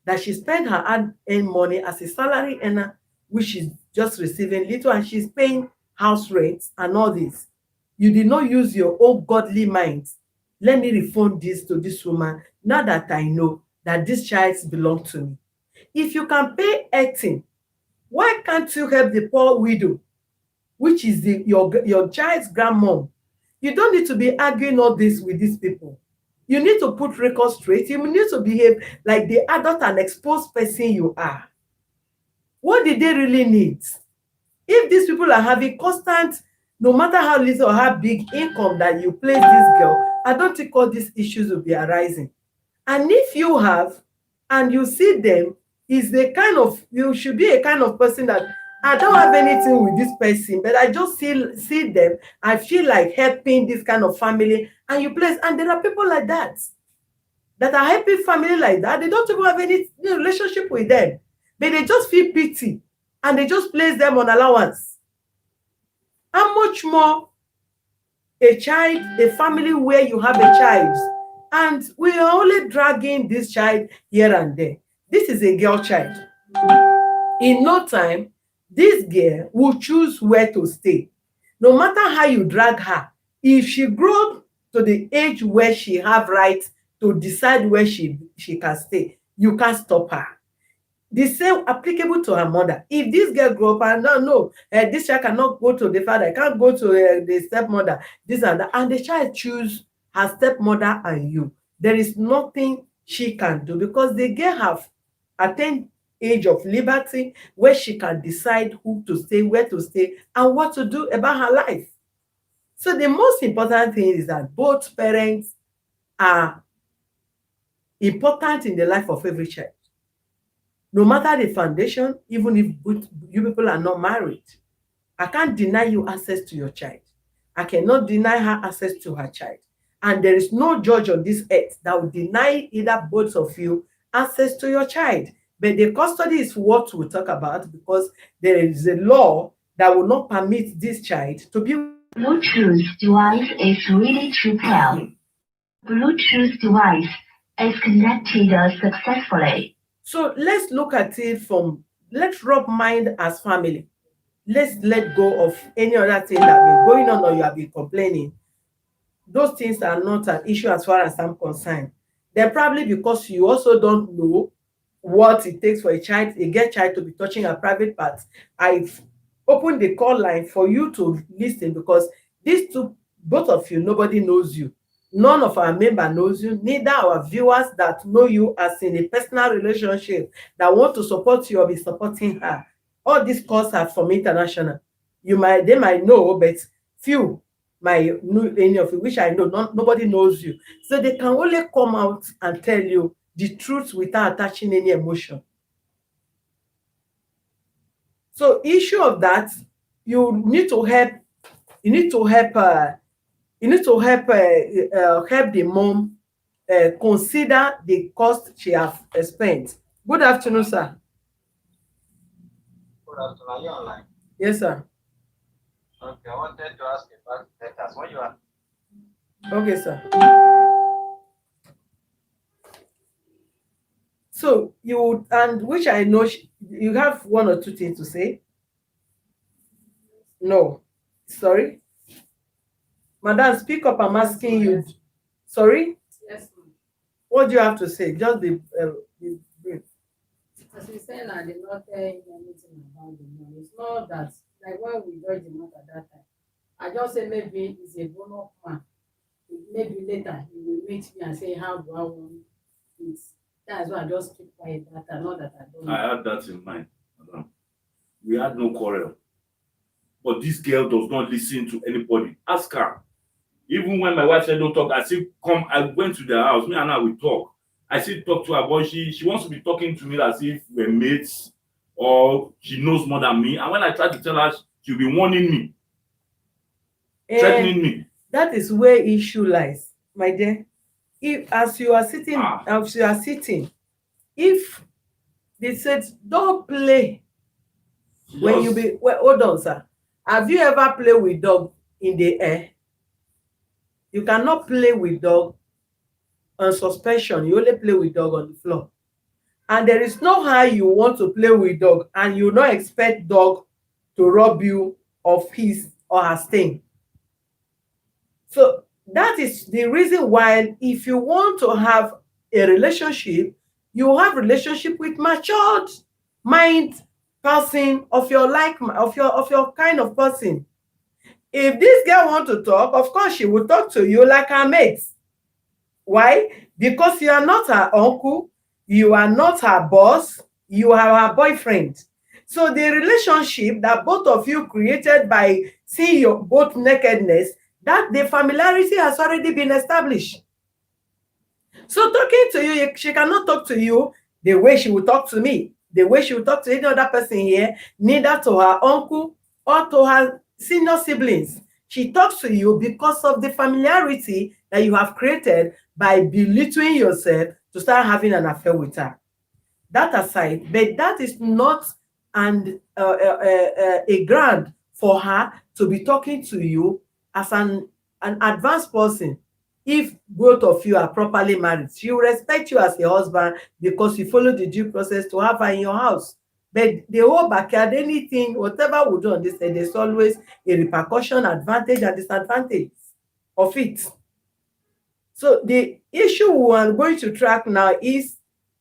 That she spent her hard-earned money as a salary earner, which she's just receiving little, and she's paying house rents and all this. You did not use your own godly mind. Let me refund this to this woman now that I know that this child belongs to me. If you can pay 18, why can't you help the poor widow, which is your child's grandmom? You don't need to be arguing all this with these people. You need to put records straight. You need to behave like the adult and exposed person you are. What did they really need? If these people are having constant, no matter how little or how big income that you place this girl, I don't think all these issues will be arising. And if you have, and you see them, you should be a kind of person that I don't have anything with this person, but I just see them. I feel like helping this kind of family, and you place. And there are people like that are helping family like that. They don't even have any relationship with them, but they just feel pity, and they just place them on allowance. How much more a family where you have a child, and we are only dragging this child here and there. This is a girl child. In no time, this girl will choose where to stay. No matter how you drag her, if she grows to the age where she have right to decide where she can stay, you can't stop her. The same applicable to her mother. If this girl grow up and no, this child cannot go to the father, can't go to the stepmother, this and that, and the child choose her stepmother and you, there is nothing she can do, because the girl have attained age of liberty where she can decide who to stay, where to stay, and what to do about her life. So the most important thing is that both parents are important in the life of every child. No matter the foundation, even if you people are not married, I can't deny you access to your child. I cannot deny her access to her child. And there is no judge on this earth that will deny either both of you access to your child. But the custody is what we'll talk about, because there is a law that will not permit this child to be. Bluetooth device is ready to pair. Bluetooth device is connected successfully. So let's look at it from, let's rub mind as family. Let's let go of any other thing that been going on or you have been complaining. Those things are not an issue as far as I'm concerned. They're probably because you also don't know what it takes for a girl child to be touching a private part. I've opened the call line for you to listen, because these two, both of you, nobody knows you. None of our member knows you, neither our viewers that know you as in a personal relationship that want to support you or be supporting her. All these calls are from international. They might know, but few might know any of you, which I know nobody knows you. So they can only come out and tell you the truth without attaching any emotion. So issue of that, you need to help. You need to help. Help the mom consider the cost she has spent. Good afternoon, sir. Good afternoon. Are you online? Yes, sir. Okay, I wanted to ask about letters. When you are Okay, sir. So you, and which I know you have one or two things to say. No, sorry, madam, speak up. I'm asking you. Sorry. Yes, What do you have to say? Just be brief. As we said, I did not tell him anything about the money. It's not that, like when we judge the matter that time, I just say maybe he's a grown up man. Maybe later he will meet me and say, how do I want it? That's why I just keep quiet that time, not that I don't. I had that in mind, madam. We had no quarrel. But this girl does not listen to anybody. Ask her. Even when my wife said don't talk, I said, come, I went to their house. Me and her, we talk. I still talk to her, but she wants to be talking to me as if we're mates or she knows more than me. And when I try to tell her, she'll be warning me, threatening me. That is where issue lies, my dear. If as you are sitting, if they said don't play when you be, well, hold on, sir. Have you ever played with dog in the air? You cannot play with dog on suspension. You only play with dog on the floor. And there is no how you want to play with dog and you not expect dog to rob you of his or her stain. So that is the reason why if you want to have a relationship, you have relationship with matured mind person of your kind of person. If this girl want to talk, of course she will talk to you like her mates. Why? Because you are not her uncle, you are not her boss, you are her boyfriend. So the relationship that both of you created by seeing your both nakedness, that the familiarity has already been established. So talking to you, she cannot talk to you the way she will talk to me, the way she will talk to any other person here, neither to her uncle or to her senior siblings. She talks to you because of the familiarity that you have created by belittling yourself to start having an affair with her. That aside, but that is not a ground for her to be talking to you as an advanced person. If both of you are properly married, she will respect you as a husband because you follow the due process to have her in your house. But the whole backyard, anything, whatever we do on this side, there's always a repercussion, advantage and disadvantage of it. So the issue we are going to track now is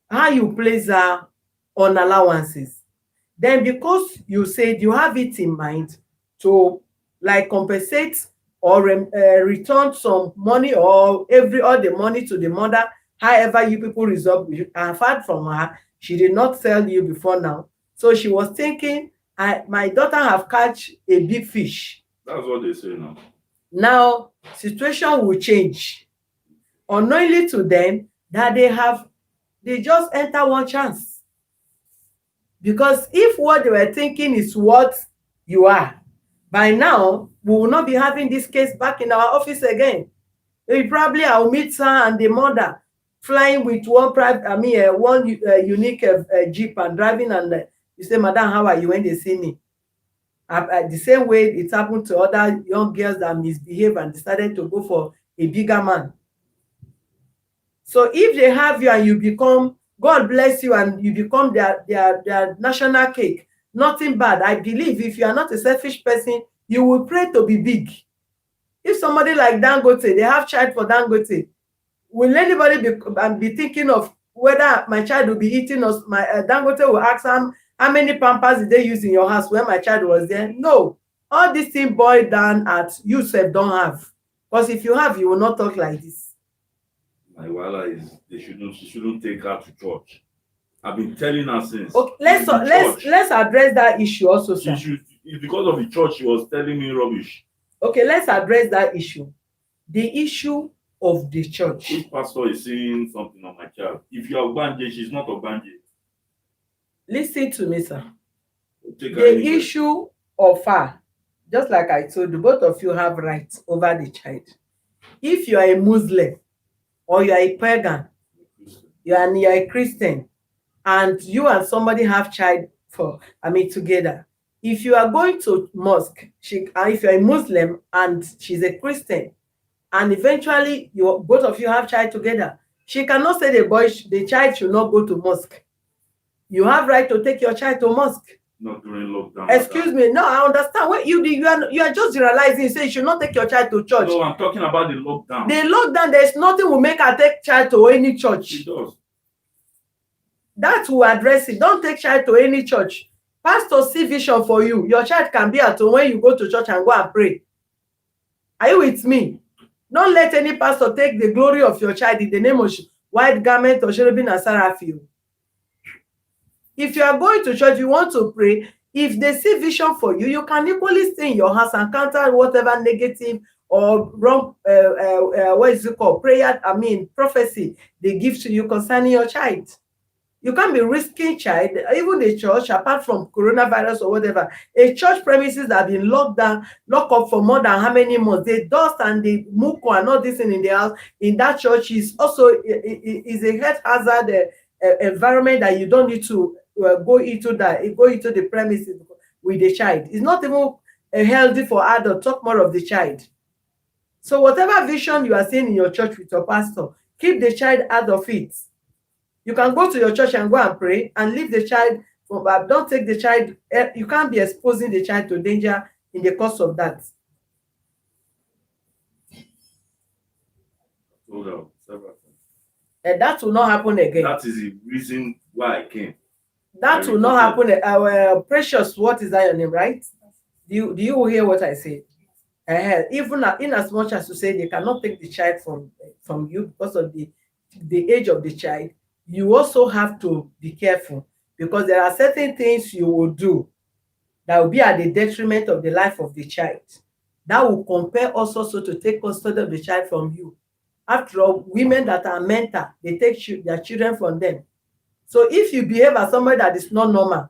how you place her on allowances. Then because you said you have it in mind to like compensate or return some money or all the money to the mother, however you people resolve. I've heard from her, she did not tell you before now. So she was thinking, my daughter have catch a big fish. That's what they say now. Now, situation will change. Unknowingly to them, that they just enter one chance. Because if what they were thinking is what you are, by now, we will not be having this case back in our office again. Maybe probably I'll meet her and the mother flying with one private, one unique jeep and driving, and you say, "Madam, how are you?" when they see me. The same way it happened to other young girls that misbehave and decided to go for a bigger man. So if they have you and you become, God bless you, and you become their national cake, nothing bad. I believe if you are not a selfish person, you will pray to be big. If somebody like Dangote, they have child for Dangote, will anybody be thinking of whether my child will be eating, or my Dangote will ask how many pampers did they use in your house when my child was there? No. All these things boil down at you self don't have. Because if you have, you will not talk like this. My wala is she shouldn't take her to church. I've been telling her since. Okay, let's address that issue also, sir. It's because of the church she was telling me rubbish. Okay, let's address that issue. The issue of the church. If pastor is saying something on my child, if you are Ogbanje, she's not Ogbanje. Listen to me, sir. The issue of her, just like I told you, both of you have rights over the child. If you are a Muslim or you are a pagan, you are a Christian, and you and somebody have child together. If you are going to mosque, if you're a Muslim and she's a Christian, and eventually both of you have child together, she cannot say the child should not go to mosque. You have right to take your child to mosque. Not during lockdown. Excuse me. No, I understand. What you are just generalizing. You say you should not take your child to church. No, I'm talking about the lockdown. The lockdown, there's nothing will make her take child to any church. It does. That will address it. Don't take child to any church. Pastor see vision for you. Your child can be at home when you go to church and go and pray. Are you with me? Don't let any pastor take the glory of your child in the name of white garment or cherubim and seraphim. If you are going to church, you want to pray, if they see vision for you, you can equally stay in your house and counter whatever negative or wrong, prophecy they give to you concerning your child. You can't be risking child, even the church, apart from coronavirus or whatever. A church premises that have been locked up for more than how many months. The dust and the muco and all this in the house in that church is also is a health hazard environment that you don't need to go into the premises with the child. It's not even healthy for adults. Talk more of the child. So whatever vision you are seeing in your church with your pastor, keep the child out of it. You can go to your church and go and pray and leave the child. Don't take the child. You can't be exposing the child to danger in the course of that. Hold on, several times. And that will not happen again. That is the reason why I came. That will not happen. Precious, what is that your name, right? Do you hear what I say? Even in as much as to say they cannot take the child from you because of the age of the child, you also have to be careful, because there are certain things you will do that will be at the detriment of the life of the child. That will compel also to take custody of the child from you. After all, women that are mental, they take their children from them. So if you behave as somebody that is not normal,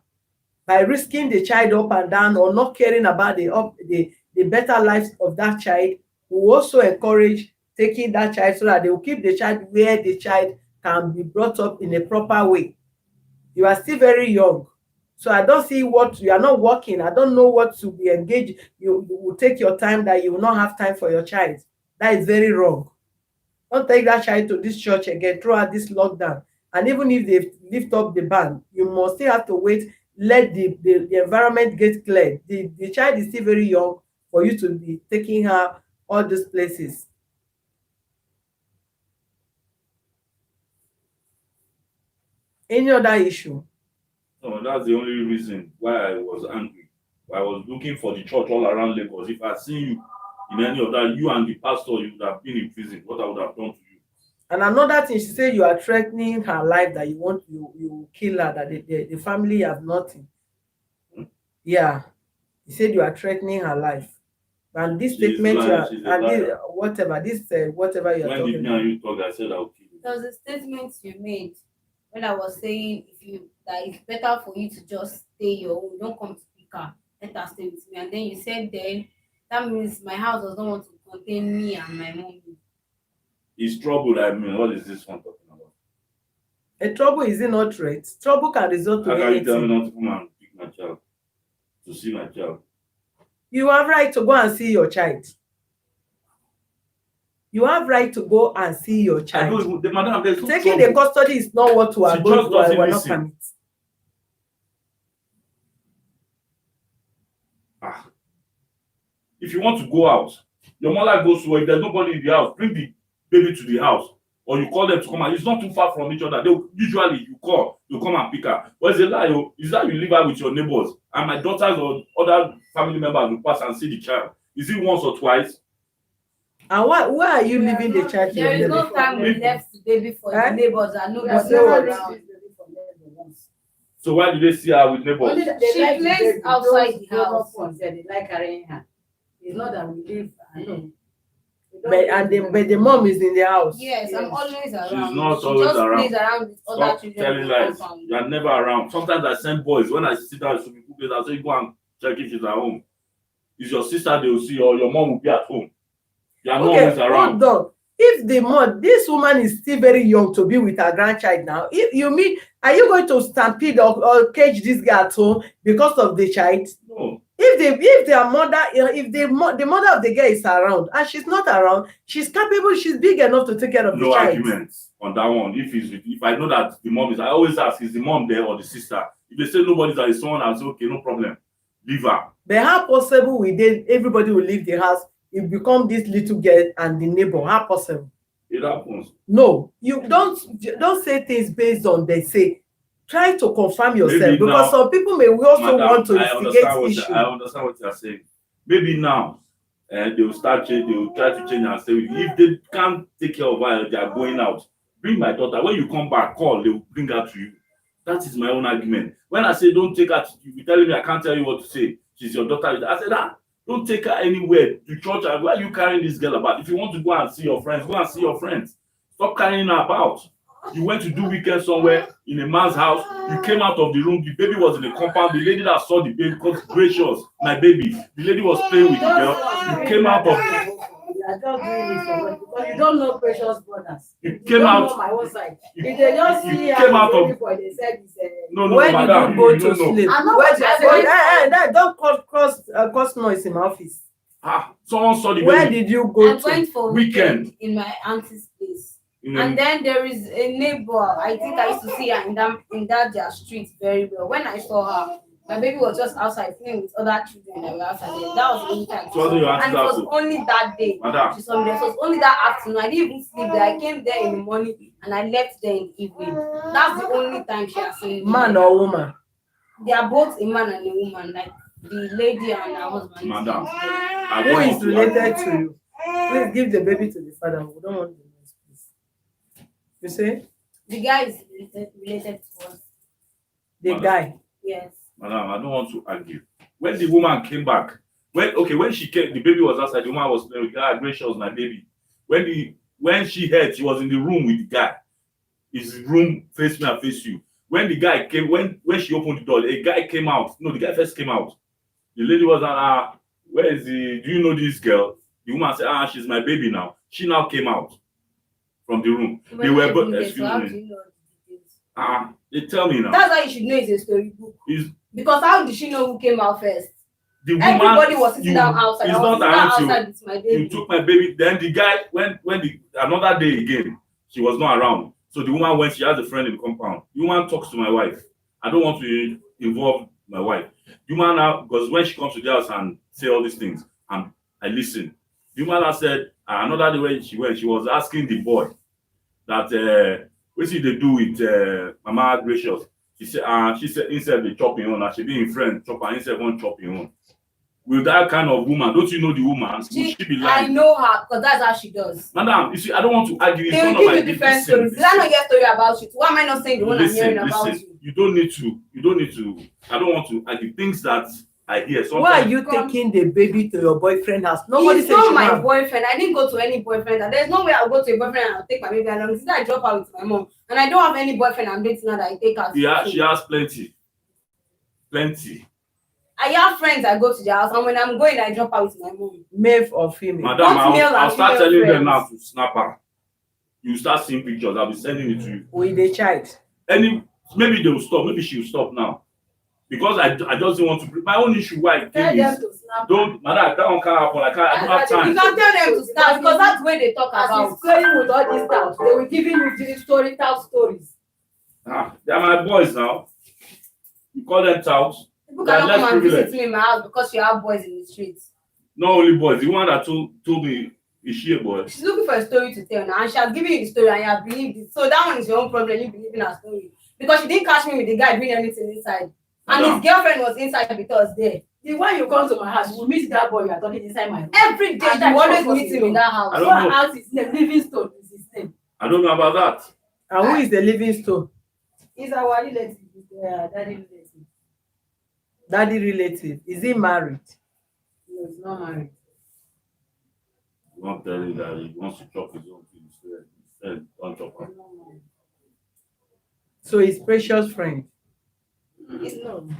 by risking the child up and down or not caring about the better lives of that child, we also encourage taking that child so that they will keep the child where the child can be brought up in a proper way. You are still very young, so I don't see what you are not working. I don't know what to be engaged. You will take your time that you will not have time for your child. That is very wrong. Don't take that child to this church again throughout this lockdown. And even if they lift up the ban, you must still have to wait. Let the environment get cleared. The child is still very young for you to be taking her all these places. Any other issue? No, that's the only reason why I was angry. I was looking for the church all around Lagos. If I see you in any of that, you and the pastor, you would have been in prison. What I would have done to you. And another thing, she said you are threatening her life, that you kill her, that the family have nothing. Yeah. He said you are threatening her life. And this statement, whatever you are when talking about. When you talk, I said I'll kill you. There was a statement you made when I was saying that it's better for you to just stay your own, don't come to pick her, let her stay with me. And then you said then that means my house does not want to contain me and my mommy. It's trouble. I mean, what is this one talking about? A trouble is it not right? Trouble can result to How can you tell me anything. not to come and pick my child? To see my child? You have right to go and see your child. You have right to go and see your I child. don't even, madam, there's no Taking trouble. the custody is not what we are She going just to. doesn't We're not listen. permit. If you want to go out, your mother goes to work. If there's nobody in the house, bring the baby to the house, or you call them to come out. It's not too far from each other. They usually you call, you come and pick her. But it's a lie. Is that you leave her with your neighbors, and my daughters or other family members will pass and see the child. Is it once or twice? And why are you leaving the child? to There your is no neighbor? time we left the baby for Eh? the neighbors and We nobody have never was raised around. this baby for less than once. So why do they see her with neighbors? Only that they She like the plays baby, outside those the grown-up house. ones, yeah, they like carrying her. It's not that we live, I know. We don't But the mom is in the house. Yes, I'm always around. She's not She always just around. plays around with other Stop children telling in the lies. compound. You are never around. Sometimes I send boys when I sit down to be cooking. I say go and check if she's at home. Is your sister they will see, or your mom will be at home. You are not Okay, always around. hold on. If the mom, this woman is still very young to be with her grandchild now. If you mean, are you going to stampede or cage this girl at home because of the child? No. If their mother, if the mother of the girl is around and she's not around, she's capable, she's big enough to take care of the No child. arguments on that one. If I know that the mom is, I always ask, is the mom there or the sister? If they say nobody's there, it's someone, I'll say okay, no problem. Leave her. But how possible everybody will leave the house? It become this little girl and the neighbor. How possible? It happens. No, you don't say things based on they say. Try to confirm yourself, Maybe because now, some people may also Madam, want to I instigate understand issue. I understand what you are saying. Maybe now they will start change. They will try to change and say if they can't take care of her, they are going out. Bring my daughter. When you come back, call. They will bring her to you. That is my own argument. When I say don't take her, you be telling me I can't tell you what to say. She's your daughter. I said don't take her anywhere to church. Why are you carrying this girl about? If you want to go and see your friends, go and see your friends. Stop carrying her about. You went to do weekend somewhere in a man's house. You came out of the room. The baby was in the compound. The lady that saw the baby, because gracious, my baby. The lady was playing with the girl. You came out of. You are just doing it for what? Because you don't know precious brothers. You You came don't out. know my own side. You- If they just you see came her out of- before they said it's No, Where madam, did you go you to don't know. sleep? I know Where what did you're you saying. don't cause noise in my office. Someone saw the Where baby did you go I to? went for Weekend. weekend in my auntie's place. in a- And then there is a neighbor. I think I used to see her in that their street very well. When I saw her, my baby was just outside playing with other children that were outside there. That was the only time. So what do you want And to it was do? only that day. Madam. She saw me there. So it was only that afternoon. I didn't even sleep there. I came there in the morning and I left there in the evening. That's the only time she has seen me. Man or woman? They are both a man and a woman, like the lady and her husband. Madam, I Who don't is want to related argue. to you? Please give the baby to the father. We don't want the noise, please. You say The guy is related to us. the Madam. guy. Yes. Madam, I don't want to argue. When the woman came back, when she came, the baby was outside. The woman was playing with God, gracious, my baby. When she heard, she was in the room with the guy. His room face me and face you. When the guy came, when she opened the door, a guy came out. No, the guy first came out. The lady was where is the? Do you know this girl? The woman said, she's my baby now. She now came out from the room. They were both. Excuse me. They tell me now. That's why you should know it's a storybook. Is Because how did she know who came out first? the woman? Everybody was sitting down outside. It's I was not sitting around outside with my you. baby. You took my baby. Then the guy when another day again, she was not around. So the woman went. She has a friend in the compound. The woman talks to my wife. I don't want to involve my wife. The woman now, because when she comes to the house and say all these things, and I listen. The woman now said another day when she went, she was asking the boy that what should they do with Mama Gracious. She said instead they chop in on, and she be in friend chop and instead one chop in on. With that kind of woman, don't you know the woman? Would she be I lying? know her because that's how she does. Madam, you see, I don't want to argue. They will give you different stories. Did I not get story about you? Why am I not saying the one I'm hearing about you? You don't need to. I don't want to argue things that I hear. Sometimes, Why are you taking the baby to your boyfriend's house? Nobody He's said not you my have. boyfriend. I didn't go to any boyfriend. And there's no way I'll go to a boyfriend and I'll take my baby along. Since I drop out with my mom. And I don't have any boyfriend I'm dating now that I take her. yeah, she has plenty. Plenty. I have friends I go to their house and when I'm going I drop out with my mom. Male or female? Madam, Both male I'll and start female telling them friends. now to snap her. You start seeing pictures. I'll be sending it to you. with the child. Maybe they will stop. Maybe she will stop now. Because I just don't want to. My own issue why I Tell came them is to snap. don't matter. That one can't happen. I don't have You time. can tell them to start because that's where they talk As about. he's playing with all these touts, they will giving you the stories. They are my boys now. You call them touts. People They are cannot less come and visit privileged. me in my house because you have boys in the streets. Not only boys. The one that told me is she a boy? She's looking for a story to tell now, and she has given you the story, and you have believed it. So that one is your own problem. You believe in her story because she didn't catch me with the guy doing anything inside, and his girlfriend was inside with us there. The when you come to my house, you will meet that boy you are talking inside my room. Every day And you that always was meet his him in room. that house. I Go don't and know. ask his name. Livingstone is his name. I don't know about that. And who is the Livingstone? He's our relative. He's daddy relative. Daddy relative. Is he married? No, he's not married. You won't tell him that he wants to chop his own things. Instead, don't chop He's him. not married. So his precious friend. It's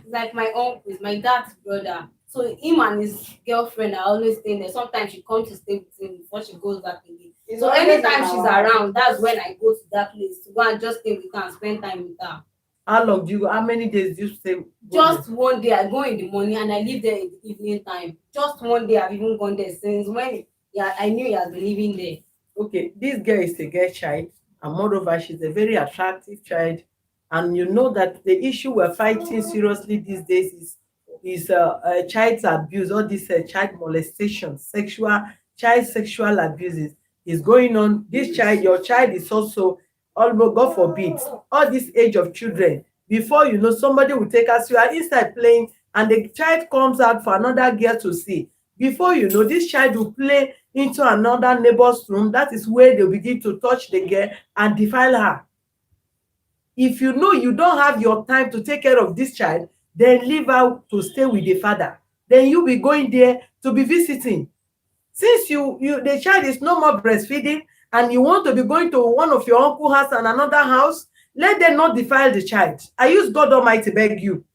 like my uncle, is my dad's brother. So him and his girlfriend are always staying there. Sometimes she comes to stay with him before she goes back again. He's So always anytime in she's our house. around, that's when I go to that place to go and just stay with her and spend time with her. How long do you? How many days do you stay? Just one day, I go in the morning and I leave there in the evening time. Just one day, I've even gone there since when I knew he has been living there. Okay, this girl is a girl child, and moreover, she's a very attractive child. And you know that the issue we're fighting seriously these days is child abuse, all this child molestation, child sexual abuses is going on. This child, your child is also almost, God forbid, all this age of children. Before you know, somebody will take us. You are inside playing, and the child comes out for another girl to see. Before you know, this child will play into another neighbor's room. That is where they begin to touch the girl and defile her. If you know you don't have your time to take care of this child, then leave her to stay with the father. Then you be going there to be visiting. Since the child is no more breastfeeding and you want to be going to one of your uncle's house and another house, let them not defile the child. I use God Almighty beg you.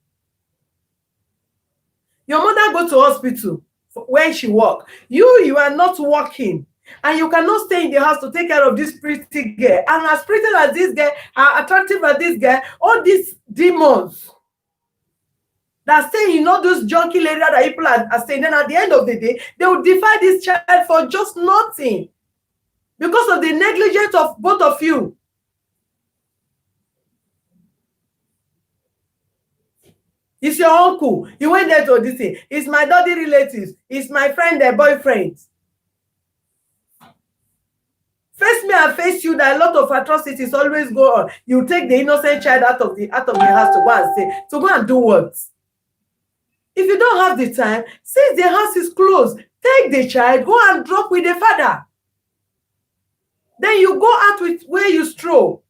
Your mother go to hospital when she work. You are not working. And you cannot stay in the house to take care of this pretty girl. And as pretty as this girl, as attractive as this girl, all these demons that stay in all those junky areas that people are staying, then at the end of the day, they will defy this child for just nothing. Because of the negligence of both of you. It's your uncle. He went there to this thing. It's my daddy relatives. It's my friend, their boyfriend. Face me and face you that a lot of atrocities always go on. You take the innocent child out of the house to go and do what? If you don't have the time, since the house is closed, take the child, go and drop with the father. Then you go out with where you stroll.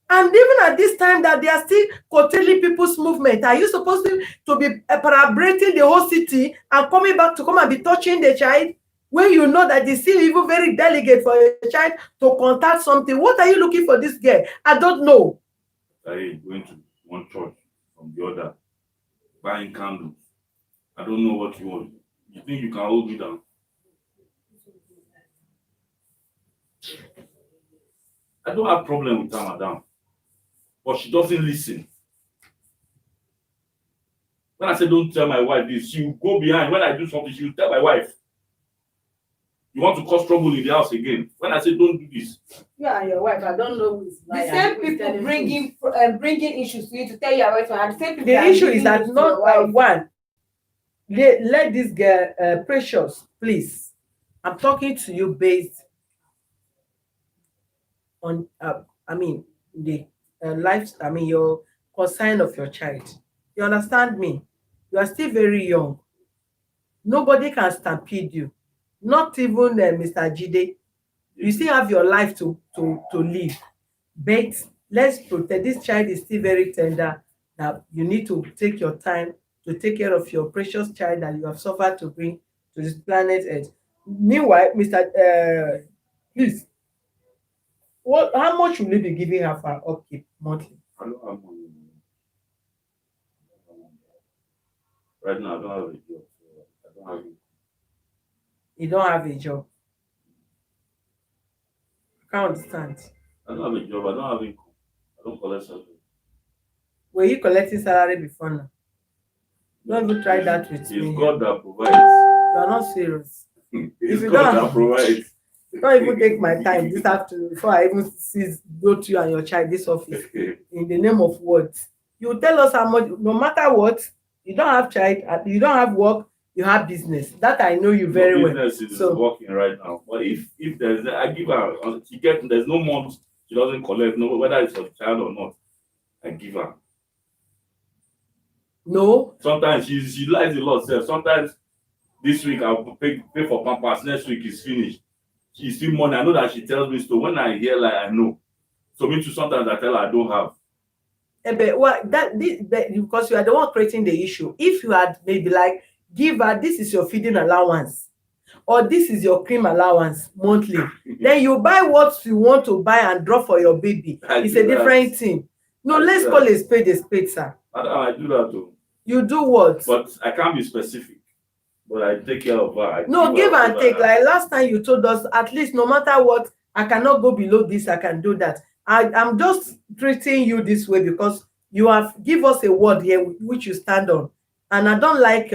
And even at this time that they are still curtailing people's movement, are you supposed to be parabrating the whole city and coming back to come and be touching the child? When you know that it's still even very delicate for a child to contact something. What are you looking for this girl? I don't know. I went to one church from the other, buying candles. I don't know what you want. You think you can hold me down? I don't have problem with her, madam. But she doesn't listen. When I say don't tell my wife this, she will go behind. When I do something, she will tell my wife. You want to cause trouble in the house again. When I say don't do this. You and your wife, I don't know who is The same people bringing issues to you to tell you about it. The same people. The issue is that not one. Let this girl, Precious, please. I'm talking to you based on, the your concern of your child. You understand me? You are still very young. Nobody can stampede you. Not even Mr. Jide. You still have your life to live. But let's protect. This child is still very tender. That you need to take your time to take care of your precious child that you have suffered to bring to this planet Earth. Meanwhile, Mr. Please, how much will you be giving her for upkeep monthly? I don't have money. Right now, I don't have a job. So I don't have it. You don't have a job. Can't understand. I don't have a job. I don't have income. I don't collect salary. Were you collecting salary before now? Don't even try that with It's me. God that provides. You are not serious. It's you God don't- that provides. Don't even take my time this afternoon before I even go to you and your child this office. In the name of what? You tell us how much, no matter what, you don't have child, you don't have work, you have business. That I know you very well. Business is So working right now. But if there's, I give her, she get, there's no month she doesn't collect, no, whether it's for the child or not, I give her. no, Sometimes she lies a lot self. Sometimes this week I'll pay for Pampers, next week is finished. She still money. I know that she tells me so. When I hear, like, I know. So me too, sometimes I tell her I don't have. but what because you are the one creating the issue. If you had maybe like give her, this is your feeding allowance, or this is your cream allowance monthly, then you buy what you want to buy and drop for your baby. It's a different thing. No, let's call a spade, sir. I do that too. You do what? But I can't be specific. But I take care of her. No, give and take. Like last time you told us, at least no matter what, I cannot go below this, I can do that. I'm just treating you this way because you have give us a word here which you stand on. And I don't like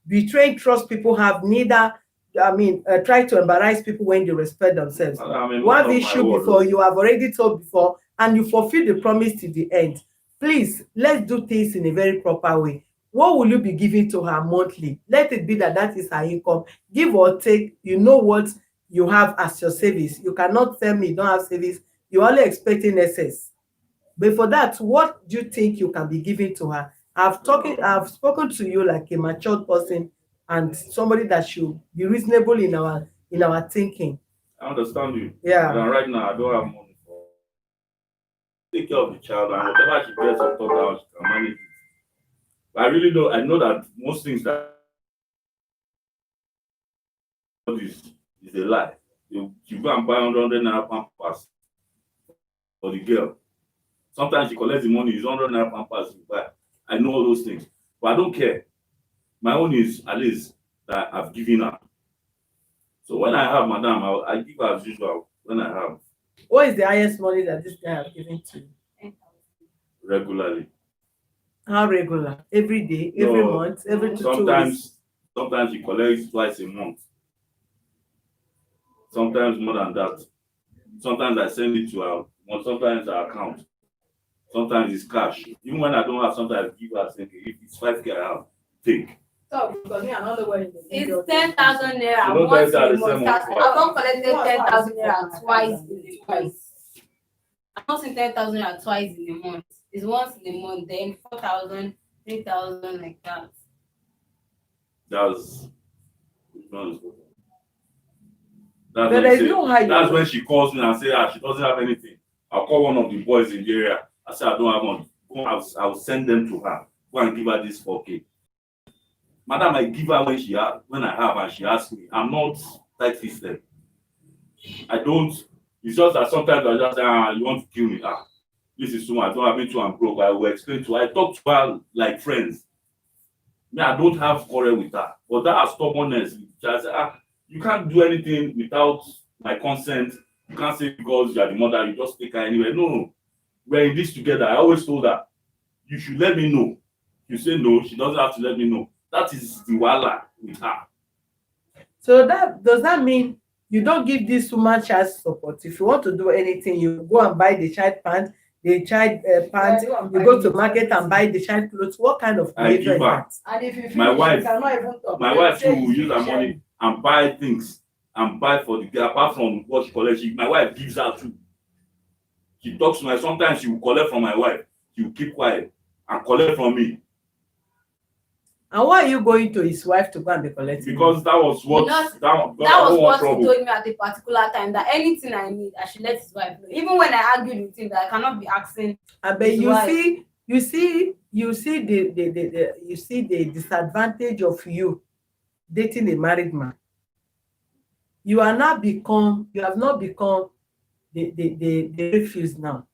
betraying trust people have, neither try to embarrass people when they respect themselves. One issue before, you have already told before, and you fulfill the promise to the end. Please, let's do things in a very proper way. What will you be giving to her monthly? Let it be that is her income. Give or take, you know what you have as your savings. You cannot tell me you don't have savings. You're only expecting excess. But for that, what do you think you can be giving to her? I've spoken to you like a matured person and somebody that should be reasonable in our thinking. I understand you. Yeah. And right now I don't have money for take care of the child, and whatever she gets on top of, she can manage it. But I really know, I know that most things that is a lie. You go and buy 100 naira Pampers for the girl. Sometimes she collects the money, it's 100 naira Pampers you buy. I know all those things, but I don't care. My own is at least that I've given her. So when I have, madam, I give her as usual. When I have. What is the highest money that this guy has given to you? Regularly. How regular? Every day, every month, every 2 weeks? Sometimes he collects twice a month. Sometimes more than that. Sometimes I send it to her. Sometimes her account. Sometimes it's cash. Even when I don't have, sometimes I give her, say, if it's 5K I have, take. So, because me, another way It's 10,000 naira You don't once get that a the same month. month. I've not collected 10,000 naira twice. I've not seen 10,000 naira twice in a month. It's once in a month, then 4,000, 3,000, like that. That's But there's no high. That's when she calls me and say, she doesn't have anything. I'll call one of the boys in the area. I say, I don't have money. I'll send them to her. Go and give her this 4K. Madam, I give her when I have, and she asks me. I'm not tight-fisted. I don't. It's just that sometimes I just say, you want to kill me. This is too much. I don't have it to, I'm broke. I will explain to her. I talk to her like friends. Me, I don't have quarrel with her. But that stubbornness, just you can't do anything without my consent. You can't say because you are the mother, you just take her anywhere. No. We're in this together. I always told her, you should let me know. You say no, she doesn't have to let me know. That is the wala with her. So does that mean you don't give this woman child support? If you want to do anything, you go and buy the child pants, you go to market and buy the child clothes. What kind of behavior is that? And if you finish, My wife- you cannot even talk. My wife too will use her money and buy things and buy for the girl. Apart from what she collects, my wife gives her too. She talks to me. Sometimes she will collect from my wife. She will keep quiet and collect from me. And why are you going to his wife to go and be collecting? Because that was what That was what he told me at a particular time, that anything I need, I should let his wife know. Even when I argued with him that I cannot be asking. But you see the disadvantage of you dating a married man. You have not become the refuse now.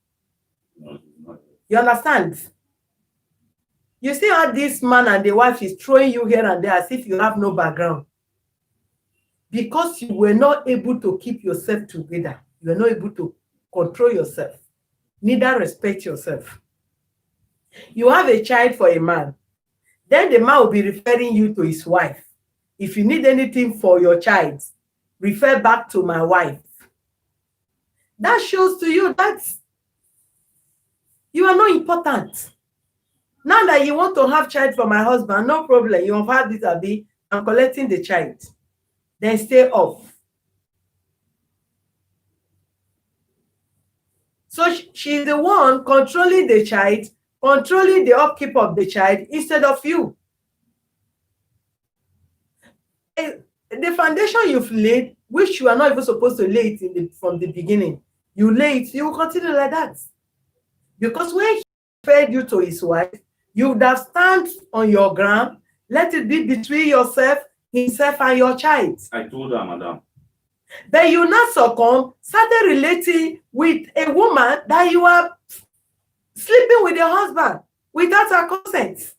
You understand? You see how this man and the wife is throwing you here and there as if you have no background. Because you were not able to keep yourself together. You are not able to control yourself, neither respect yourself. You have a child for a man, then the man will be referring you to his wife. If you need anything for your child, refer back to my wife. That shows to you that you are not important. Now that you want to have child for my husband, no problem. You have had this, Abi. I'm collecting the child. Then stay off. So she's the one controlling the child, controlling the upkeep of the child instead of you. The foundation you've laid, which you are not even supposed to lay it from the beginning, you lay it, you will continue like that. Because when he fed you to his wife, you would have stand on your ground, let it be between yourself, himself, and your child. I told her, madam. Then you not succumb, started relating with a woman that you are sleeping with your husband without her consent.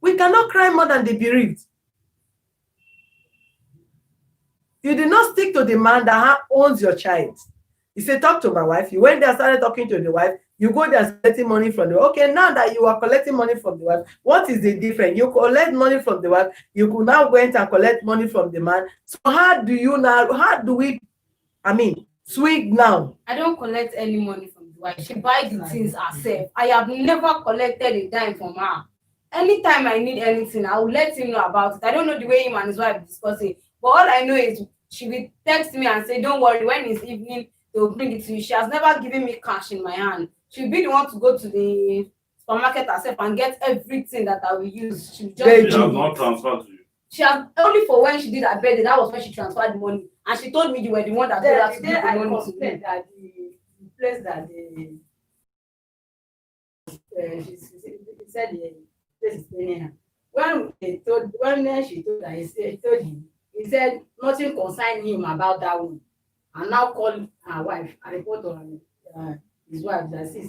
We cannot cry more than the bereaved. You did not stick to the man that owns your child. You say, talk to my wife. You went there, started talking to the wife. You go there, collecting money from the wife. Okay, now that you are collecting money from the wife, what is the difference? You collect money from the wife. You could now went and collect money from the man. So how do we swing now? I don't collect any money from the wife. She buys the things herself. I have never collected a dime from her. Anytime I need anything, I will let him know about it. I don't know the way him and his wife discuss it, but all I know is she will text me and say, don't worry, when it's evening, they will bring it to you. She has never given me cash in my hand. She'll be the one to go to the supermarket herself and get everything that I will use. She has not transferred to you. She has only for when she did her birthday, that was when she transferred the money. And she told me you were the one that told her to give the money to me. That the place that they she said the place is paying her. When she told her, he said nothing concerned him about that one. And now call her wife and report on his wife that see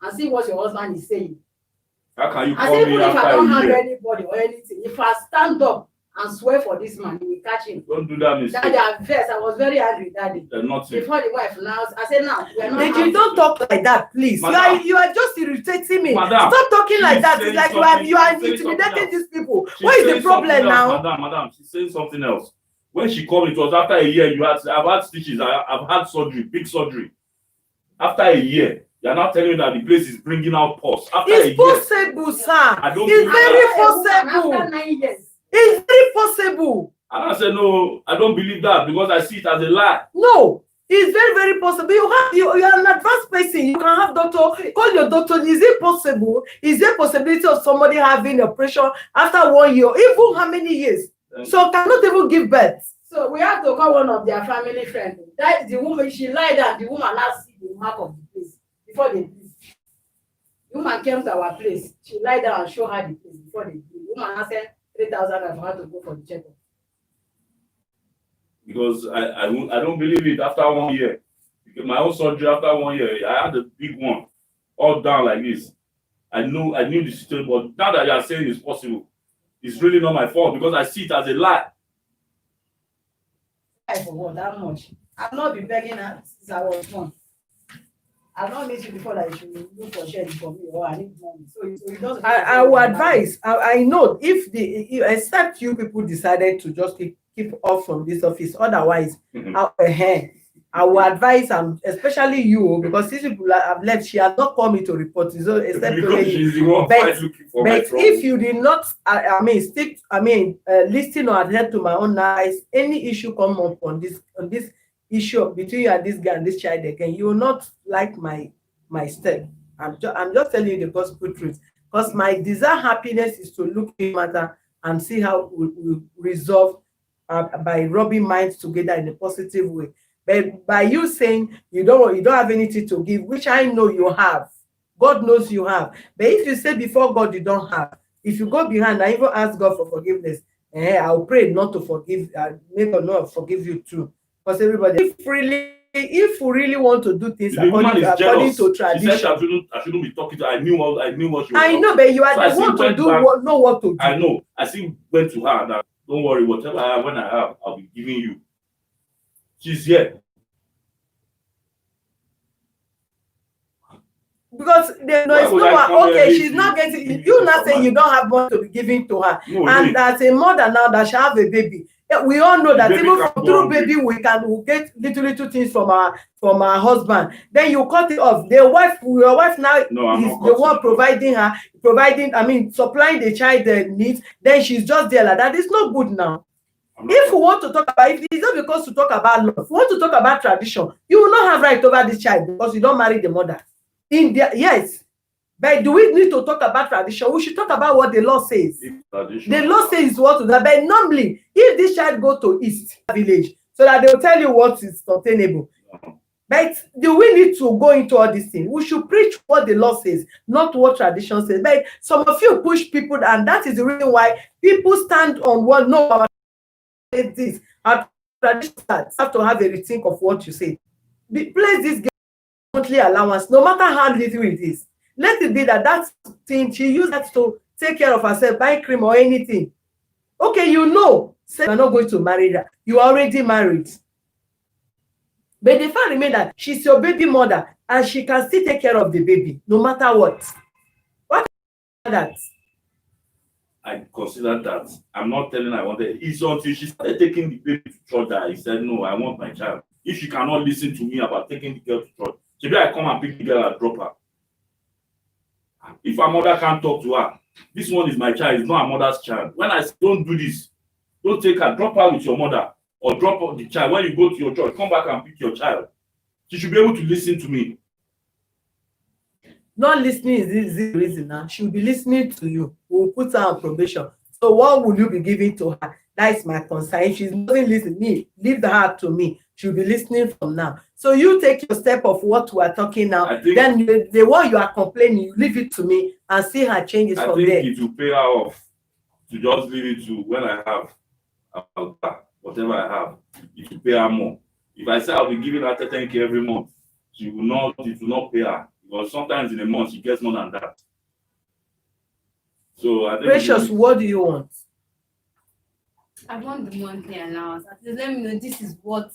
and see what your husband is saying. How can you As call even me if I after don't a have year? anybody or anything, if I stand up and swear for this man, he will catch him. Don't do that mistake. That day at first, I was very angry that day. Nothing. Before the wife now, I said, now we are not. Deji, don't talk like that, please. You are just irritating me. Madam, stop talking like that. It's like you are she's saying intimidating these people. She's What is the saying problem something now? else, Madam, she's saying something else. When she called, it was after a year. I've had stitches. I've had surgery, big surgery. After a year, you're now telling me that the place is bringing out pus. After a year, It's possible, sir. I don't It's believe very that. possible. After 9 years. It's very possible. And I said, no, I don't believe that because I see it as a lie. No, it's very, very possible. You are an advanced person. You can have doctor. Call your doctor. Is it possible? Is there possibility of somebody having operation after 1 year? Even how many years? So cannot even give birth. So we have to call one of their family friends. That is the woman. She lied down. The woman now see the mark of the place before they do. The woman came to our place. She lied down and show her the place before they do. The woman now said 3,000 for her to go for the checkup. Because I don't believe it after 1 year. Because my own surgery after 1 year, I had a big one, all down like this. I knew the situation, but now that you are saying it's possible, it's really not my fault because I see it as a lie. I forgot that much. I've not been begging her since I was born. I've not met you before that you should look for sharing for me or I need money. So you don't. I will advise. I know if except you people decided to just keep off from this office. Otherwise, I will advise especially you, because these people have left. She has not called me to report. So except she's the one looking for my trouble. If you did not, listen or adhere to my own advice, any issue come up on this issue between you and this guy and this child again, you will not like my step. I'm just telling you the gospel truth, because my desire happiness is to look at the matter and see how we resolve by rubbing minds together in a positive way. But by you saying you don't have anything to give, which I know you have, God knows you have. But if you say before God you don't have, if you go behind and even ask God for forgiveness, I'll pray not to forgive, may God not forgive you too. Because everybody freely if we really want to do things The woman according is to jealous. She said tradition, I shouldn't be talking to her. I knew what she was I talking. know, but you are So I the still one to went do back. what know what to do. I know. I still went to her that don't worry, whatever I have, when I have, I'll be giving you. She's here. Because there Why is would no I come one. here Okay, late she's to not give getting. you You not saying somebody? you don't have money to be giving to her, No, and no. as a mother now that she have a baby, we all know The that baby even can't from go through hungry. baby we get little things from our husband. Then you cut it off. Your wife now No, I'm is not the cutting one it off. providing. I mean, supplying the child needs. Then she's just there like that. It's not good now. I'm not If we cutting. want to talk about, if it's not because to talk about love, if we want to talk about tradition, you will not have right over this child because you don't marry the mother. Yes, but do we need to talk about tradition? We should talk about what the law says. Tradition. The law says what to do. But normally, if this child go to East village, so that they will tell you what is sustainable. But do we need to go into all these things? We should preach what the law says, not what tradition says. But some of you push people, and that is the reason why people stand on what no, our this. Our tradition have to have a rethink of what you say. Place this monthly allowance, no matter how little it is. Let it be that thing she used that to take care of herself, buy cream or anything. Okay, say you're not going to marry her. You are already married. But the fact remains that she's your baby mother and she can still take care of the baby, no matter what. What is that? I consider that. I'm not telling her I wanted. It's until she started taking the baby to church that I said, no, I want my child. If she cannot listen to me about taking the girl to church, maybe I come and pick the girl and drop her. If her mother can't talk to her, this one is my child, it's not her mother's child. When I say don't do this, don't take her, drop her with your mother, or drop the child. When you go to your church, come back and pick your child. She should be able to listen to me. Not listening is the reason now. She will be listening to you. We'll put her on probation. So what will you be giving to her? That is my concern. If she's not listening, leave her to me. She'll be listening from now. So you take your step of what we are talking now. Then the one you are complaining, you leave it to me and see her changes from there. I think it will pay her off to just leave it to when I have whatever I have. It will pay her more. If I say I'll be giving her 10K every month, it will not pay her. Because sometimes in a month she gets more than that. So I think Precious, what do you want? I want the monthly allowance. At least let me know this is what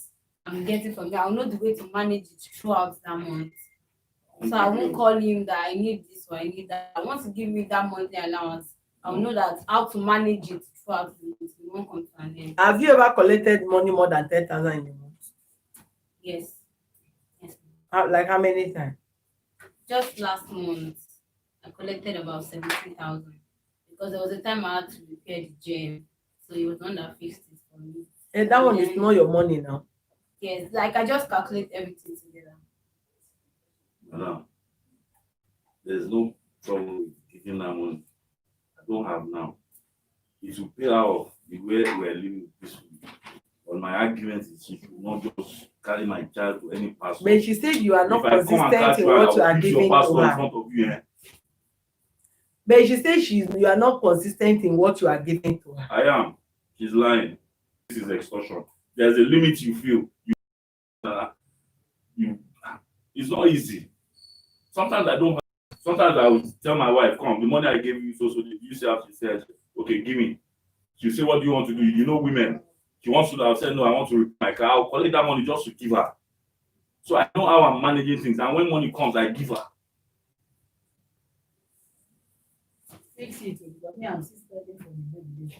I'm getting from you. I'll know the way to manage it throughout that month. So I won't call him that I need this or I need that. I want to give me that monthly allowance. I'll know that how to manage it throughout the month. It won't come to an end. Have you ever collected money more than 10,000 in a month? Yes. Like how many times? Just last month, I collected about 70,000 because there was a time I had to repair the gym, so it was one that fixed it for me. And that one is not your money now. Yes, like I just calculate everything together. No, there's no trouble with giving that money. I don't have now. It will pay her off the way we are living this week. But my argument is she should not just carry my child to any pastor. But she said you are not consistent in what you are giving to her. In front of you, eh? But she said you are not consistent in what you are giving to her. I am. She's lying. This is extortion. There's a limit you feel. It's not easy. Sometimes I will tell my wife, come, the money I gave you, so you see how she says, okay, give me. She'll say, what do you want to do? You know women. She wants to, I'll say, no, I want to repair my car. I'll collect that money just to give her. So I know how I'm managing things. And when money comes, I give her. Fix it because me, I'm still spending for the baby.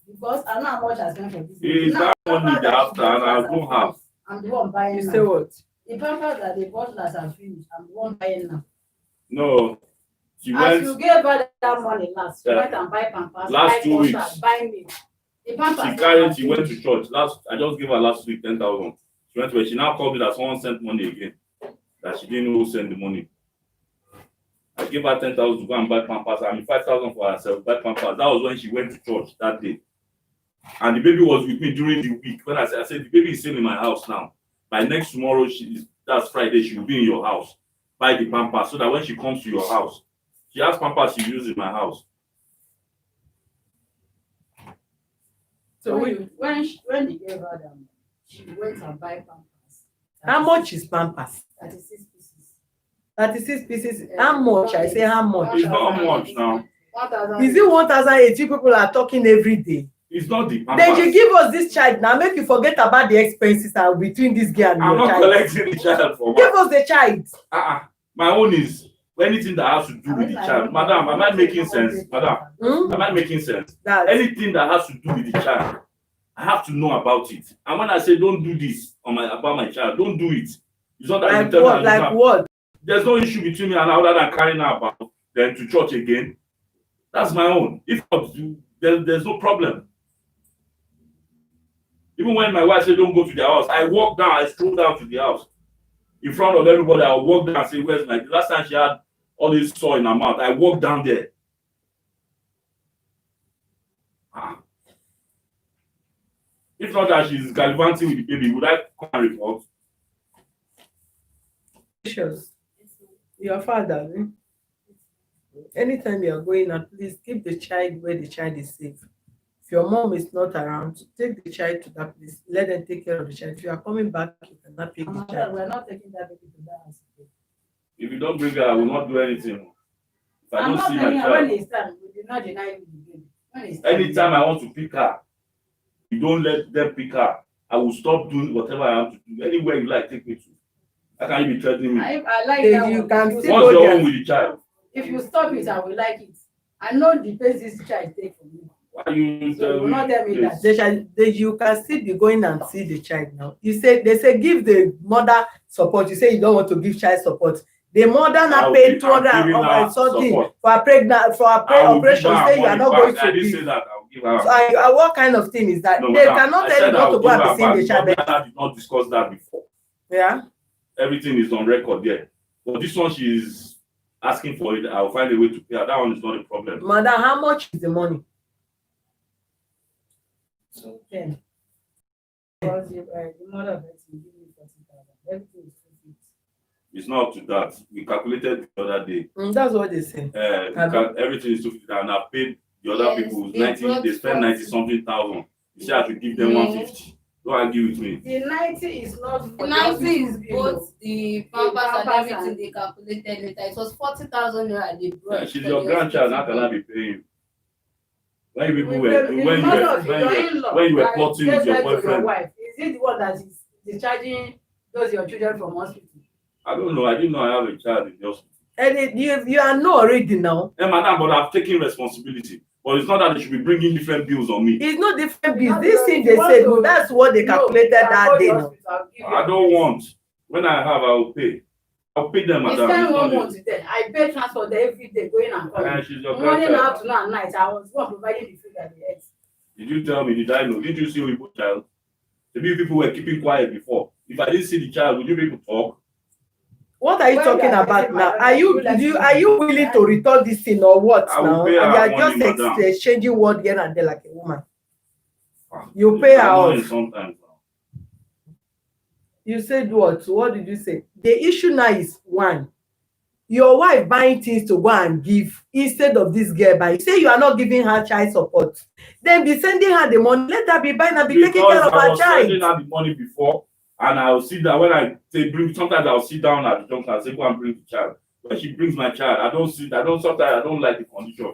Because I know how much I spent for this. Is that money they after and I don't have? I'm the one buying You now. say what? The pampers that they bought last are finished. I'm the one buying now. No. She As went. you gave her that money last, she went and buy pampers. Last 2 weeks. Buy me. The pampers. She went to church. I just gave her last week 10,000. She went where she now called me that someone sent money again. That she didn't know who sent the money. I gave her 10,000 to go and buy pampers. I mean 5,000 for herself, buy pampers. That was when she went to church that day. And the baby was with me during the week. When I said the baby is still in my house now. By next tomorrow, that's Friday, she will be in your house. Buy the pampers so that when she comes to your house, she has pampers she uses in my house. So when he gave her that money, she went and buy pampers. How much is Pampers? 36 pieces. 36 pieces. How much? I say how much? It's not much now. 1,000. Is it 1,080 people are talking every day? It's not the Then Pampers. you give us this child now, make you forget about the expenses and between this girl and I'm your not child. collecting the child for Give what? us the child. My own is anything that has to do with the child. Madam, am I making sense? Madam, am I making sense? That Anything that has to do with the child, I have to know about it. And when I say don't do this about my child, don't do it. It's not that like you tell what? me Like what? there's no issue between me and her other than carrying her about then to church again. That's my own. If not, there's no problem. Even when my wife said don't go to the house, I walk down, I stroll down to the house. In front of everybody, I'll walk down and say, where's my... Last time she had all this soil in her mouth, I walked down there. If not that she's gallivanting with the baby, would I come and report? Precious. Your father, anytime you are going out, please keep the child where the child is safe. If your mom is not around, take the child to that place. Let them take care of the child. If you are coming back, you cannot pick the Mother, child. we're not taking that baby to that house. If you don't bring her, I will not do anything. If I I'm don't not see my telling her when child, it's time. We do not deny you the baby. When it's time. anytime I want to pick her, you don't let them pick her. I will stop doing whatever I have to do. Anywhere you like, take me to. How can you be threatening me? I like Then that you one. can If you still What's go your there. own with the child? If you stop it, I will like it. I know the pace this child take from you. Why you So you will not tell me this? that. You can still be going and see the child now. They say give the mother support. You say you don't want to give child support. The mother now paid 200 and something support. for a pregnant for a operation. Say you are not going I to didn't say give. that. I will give her. So what kind of thing is that? No, They madam, cannot I tell said you not I to will go give and her be seeing the back. child. But I did not discuss that before. Yeah. Everything is on record there. But this one, she's asking for it. I'll find a way to pay her. That one is not a problem. Madam, how much is the money? 210. Because the mother of it will give me 40,000. Everything is 250. It's not up to that. We calculated the other day. That's what they say. Everything is 250, and I paid the other Yes, people they 90. brought They spent 90 something thousand. You say I should give them 150. Don't argue with me. The 90 is not The for 90 is just you know. both the pampers and pampers everything and- they calculated later. It was 40,000 naira they brought. She's for your the grandchild. How hospital can I bill. be paying you? When you people The were mother of your in-law, when you were like, plotting with just your like to boyfriend. wife, is it the one that is discharging those your children from hospital? I don't know. I didn't know I have a child in the hospital. And you are not already now. Madam, but I've taken responsibility. But it's not that they should be bringing different bills on me. It's not different You bills. know, This thing you they want said, to- that's what they calculated that day now. I don't want. When I have, I will pay. I'll pay them, It's madam. time It's not one the- month then. I pay transport there every day, going and coming. She's your Morning, grandchild. afternoon, and night. I was one providing the food at the end. Did you tell me? Did I know? Did you see Oyibo child? Maybe people were keeping quiet before. If I didn't see the child, would you be able to talk? What are you When talking you are about getting now? married, Are you willing to return this thing or what I will now? pay her And you are money, just madam. exchanging word here and there like a woman. You pay her off. Sometimes. You said what? What did you say? The issue now is one. Your wife buying things to go and give instead of this girl buying. Say you are not giving her child support. Then be sending her the money. Let her be buying and be taking care of I her was sending child. her the money before, and I'll sit down when I say bring. Sometimes I'll sit down at the junction and say go and bring the child. When she brings my child, sometimes I don't like the condition.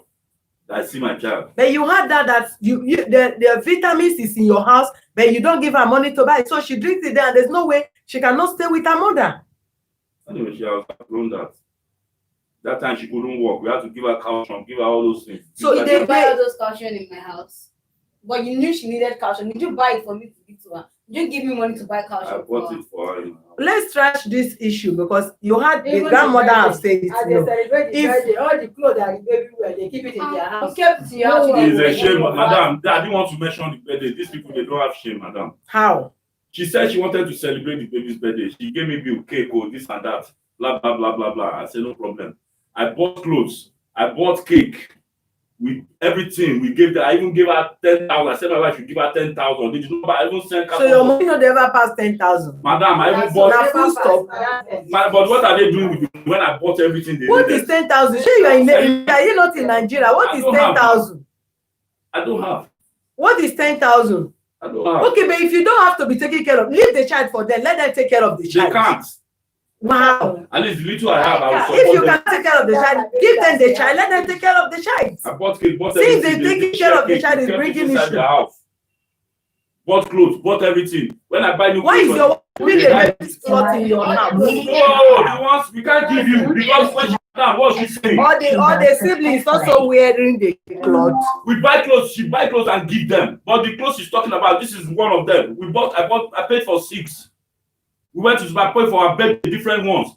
I see my child. But you had that the vitamins is in your house, but you don't give her money to buy it. So she drinks it there, and there's no way she cannot stay with her mother. Anyway, she has grown that. That time she couldn't walk. We had to give her calcium, give her all those things. So Did they you buy all those calcium in my house? But you knew she needed calcium. Did you buy it for me to give to her? Did you give me money to buy I calcium for bought her? it for her. let's trash this issue because you had the Even grandmother the have birthday, said as it. they No. celebrate the If- birthday, all the clothes that the baby wear, they keep it in their You house. kept your No house. one It's a will shame, know. madam. I didn't want to mention the birthday. These people, they don't have shame, madam. How? She said she wanted to celebrate the baby's birthday. She gave me bill, cake, or this and that. Blah, blah, blah, blah, blah. I said, no problem. I bought clothes. I bought cake. With everything. We gave her, I even gave her 10,000. I said my wife should give her 10,000. Did you know? I even sent So your money not ever pass 10,000. Madam, I even That's bought. Now full stop. But what are they doing with it? When I bought everything? They What needed? is 10,000? Sure, you are are you not in Nigeria? What I is don't have 10,000? I don't have. What is 10,000? I don't have. Okay, but if you don't have to be taking care of, leave the child for them. Let them take care of the They child. can't. Wow. At least the little I have, I will If you support them. can take care of the child, give them the child. Let them take care of the child. I bought cake, bought Since everything. they taking care of the child is bringing inside issue. the house. Bought clothes, bought everything. When I buy new Why is clothes, your bring a baby cloth in your house? oh, the ones we can't give you because when she down, what's she saying? All the siblings also wearing the cloth. We buy clothes, she buy clothes and give them. But the clothes she's talking about, this is one of them. I paid for 6. We went to buy for our birthday, different ones.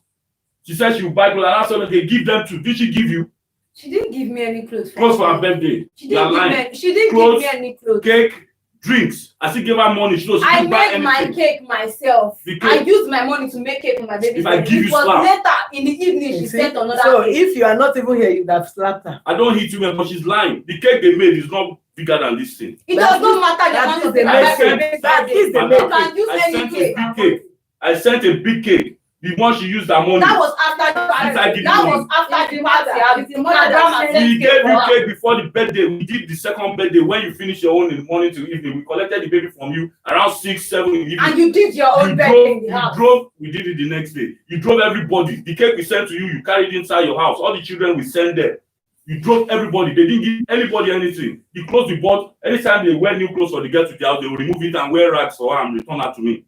She said she would buy clothes and I said, okay, give them too. Did she give you? She didn't give me any clothes. Clothes for her birthday. She didn't give Clothes, me any clothes. Cake, drinks. I still gave her money. She knows she I didn't buy made my anything. cake myself. The I cake. used my money to make cake for my baby. If I give you It was slap. later in the evening she See? sent another So cake. if you are not even here, you would have slapped her. I don't hit you, but she's lying. The cake they made is not bigger than this thing. It does not matter the That amount is of the cake I buy for my message. baby's That birthday. is the You message. can use I any sent a cake. big cake. I sent a big cake. The one she used her money. That was after the Since I give party. That you was after the party. It's the mother that Madam sent sent We cake gave for you her. cake before the birthday. We did the second birthday when you finish your own in the morning to evening. We collected the baby from you around 6, 7 in the evening. And you did your own birthday in the house. We did it the next day. You drove everybody. The cake we sent to you, you carried inside your house. All the children we sent there. You drove everybody. They didn't give anybody anything. The clothes we bought, anytime they wear new clothes or they get to the house, they will remove it and wear rags for her and return her to me.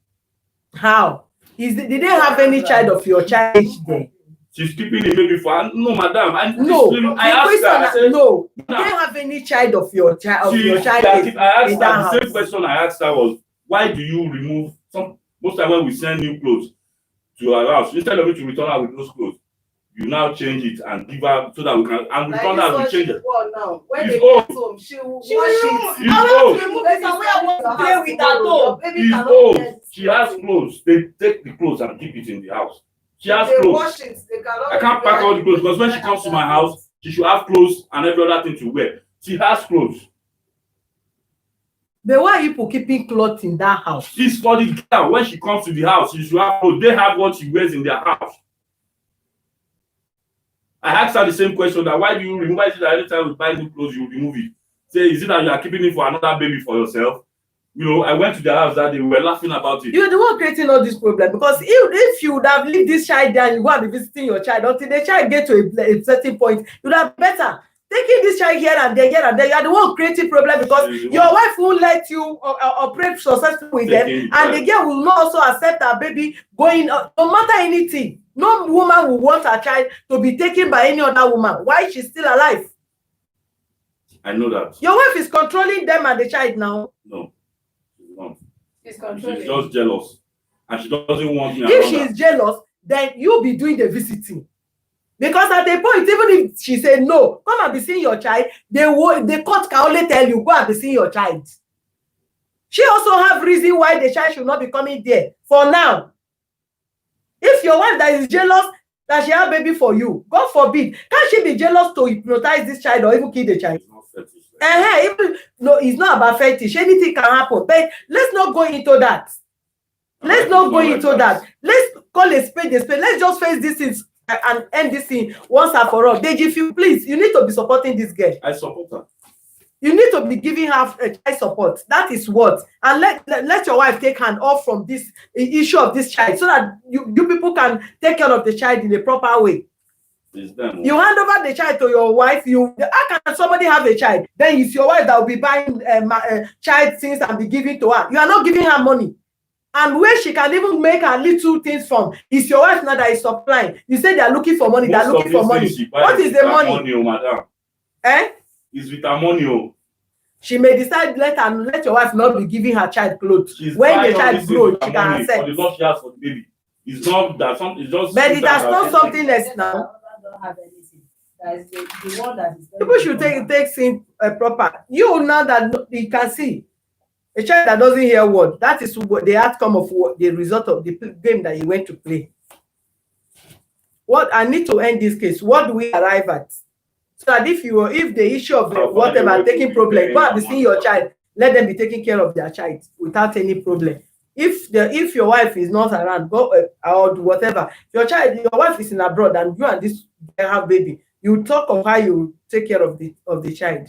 How? Did they have any child of your child there? She's keeping the baby for her. No, madam. No. I asked her, I said, no. Did they have any child of your child I in asked that her, the same house? question I asked her was, why do you remove some, most time when we send new clothes to our house, instead of it to return her with those clothes, you now change it and give her so that we can, and return her and we change it. Now. When It's they old. get home, she will wash She will it. It's I want old. to remove it and where I want to play with that Your dog. baby She's cannot old. get- She has clothes. They take the clothes and keep it in the house. She has They clothes. wash it. They cannot. I can't pack all the clothes because when she comes to my house, she should have clothes and every other thing to wear. She has clothes. But why are you keeping clothes in that house? It's for the girl. When she comes to the house, she should have clothes. They have what she wears in their house. I asked her the same question that why do you remove it that anytime we buy new clothes, you remove it? Say, is it that you are keeping it for another baby for yourself? You know, I went to their house that they were laughing about it. You're the one creating all this problem because if you would have leave this child there and you go and be visiting your child until the child get to a certain point, you would have better taking this child here and there. You are the one creating problem because your wife won't let you operate successfully with them, and the girl will not also accept her baby going no matter anything. No woman will want her child to be taken by any other woman. Why she's still alive? I know that. Your wife is controlling them and the child now. No, she's not. She's She's controlling. just jealous. And she doesn't want me If around she her. is jealous, then you'll be doing the visiting. Because at a point, even if she said no, come and be seeing your child, the court can only tell you, go and be seeing your child. She also have reason why the child should not be coming there for now. If your wife that is jealous that she have baby for you, God forbid, can she be jealous to hypnotize this child or even kill the child? It's not fetish. Even no, it's not about fetish. Anything can happen. But let's not go into that. Let's not go into that. Let's call a spade a spade. Let's just face this thing and end this thing once and for all. Deji, if you please, you need to be supporting this girl. I support her. You need to be giving her a child support. That is what. And let your wife take hand off from this issue of this child so that you people can take care of the child in a proper way. It's them. You hand over the child to your wife. How can somebody have a child? Then it's your wife that will be buying child things and be giving to her. You are not giving her money. And where she can even make her little things from is your wife now that is supplying. You say they are looking for money. They are looking for money. What is the money? Oh, madam. It's with her money. Oh. She may decide let your wife not be giving her child clothes. She's When the buying all child these grows, things she with her can money accept. for the love she has for the baby. It's not that something. It's just. But it has not something else now. Don't have anything. That is the one that is. People should take things proper. You now that you can see a child that doesn't hear word. That is what the outcome of the result of the game that you went to play. What I need to end this case. What do we arrive at? So that if the issue of whatever taking problem, go and be seeing your child, let them be taking care of their child without any problem. If your wife is not around, go or do whatever. Your wife is in abroad and you and this have baby, you talk of how you take care of the child.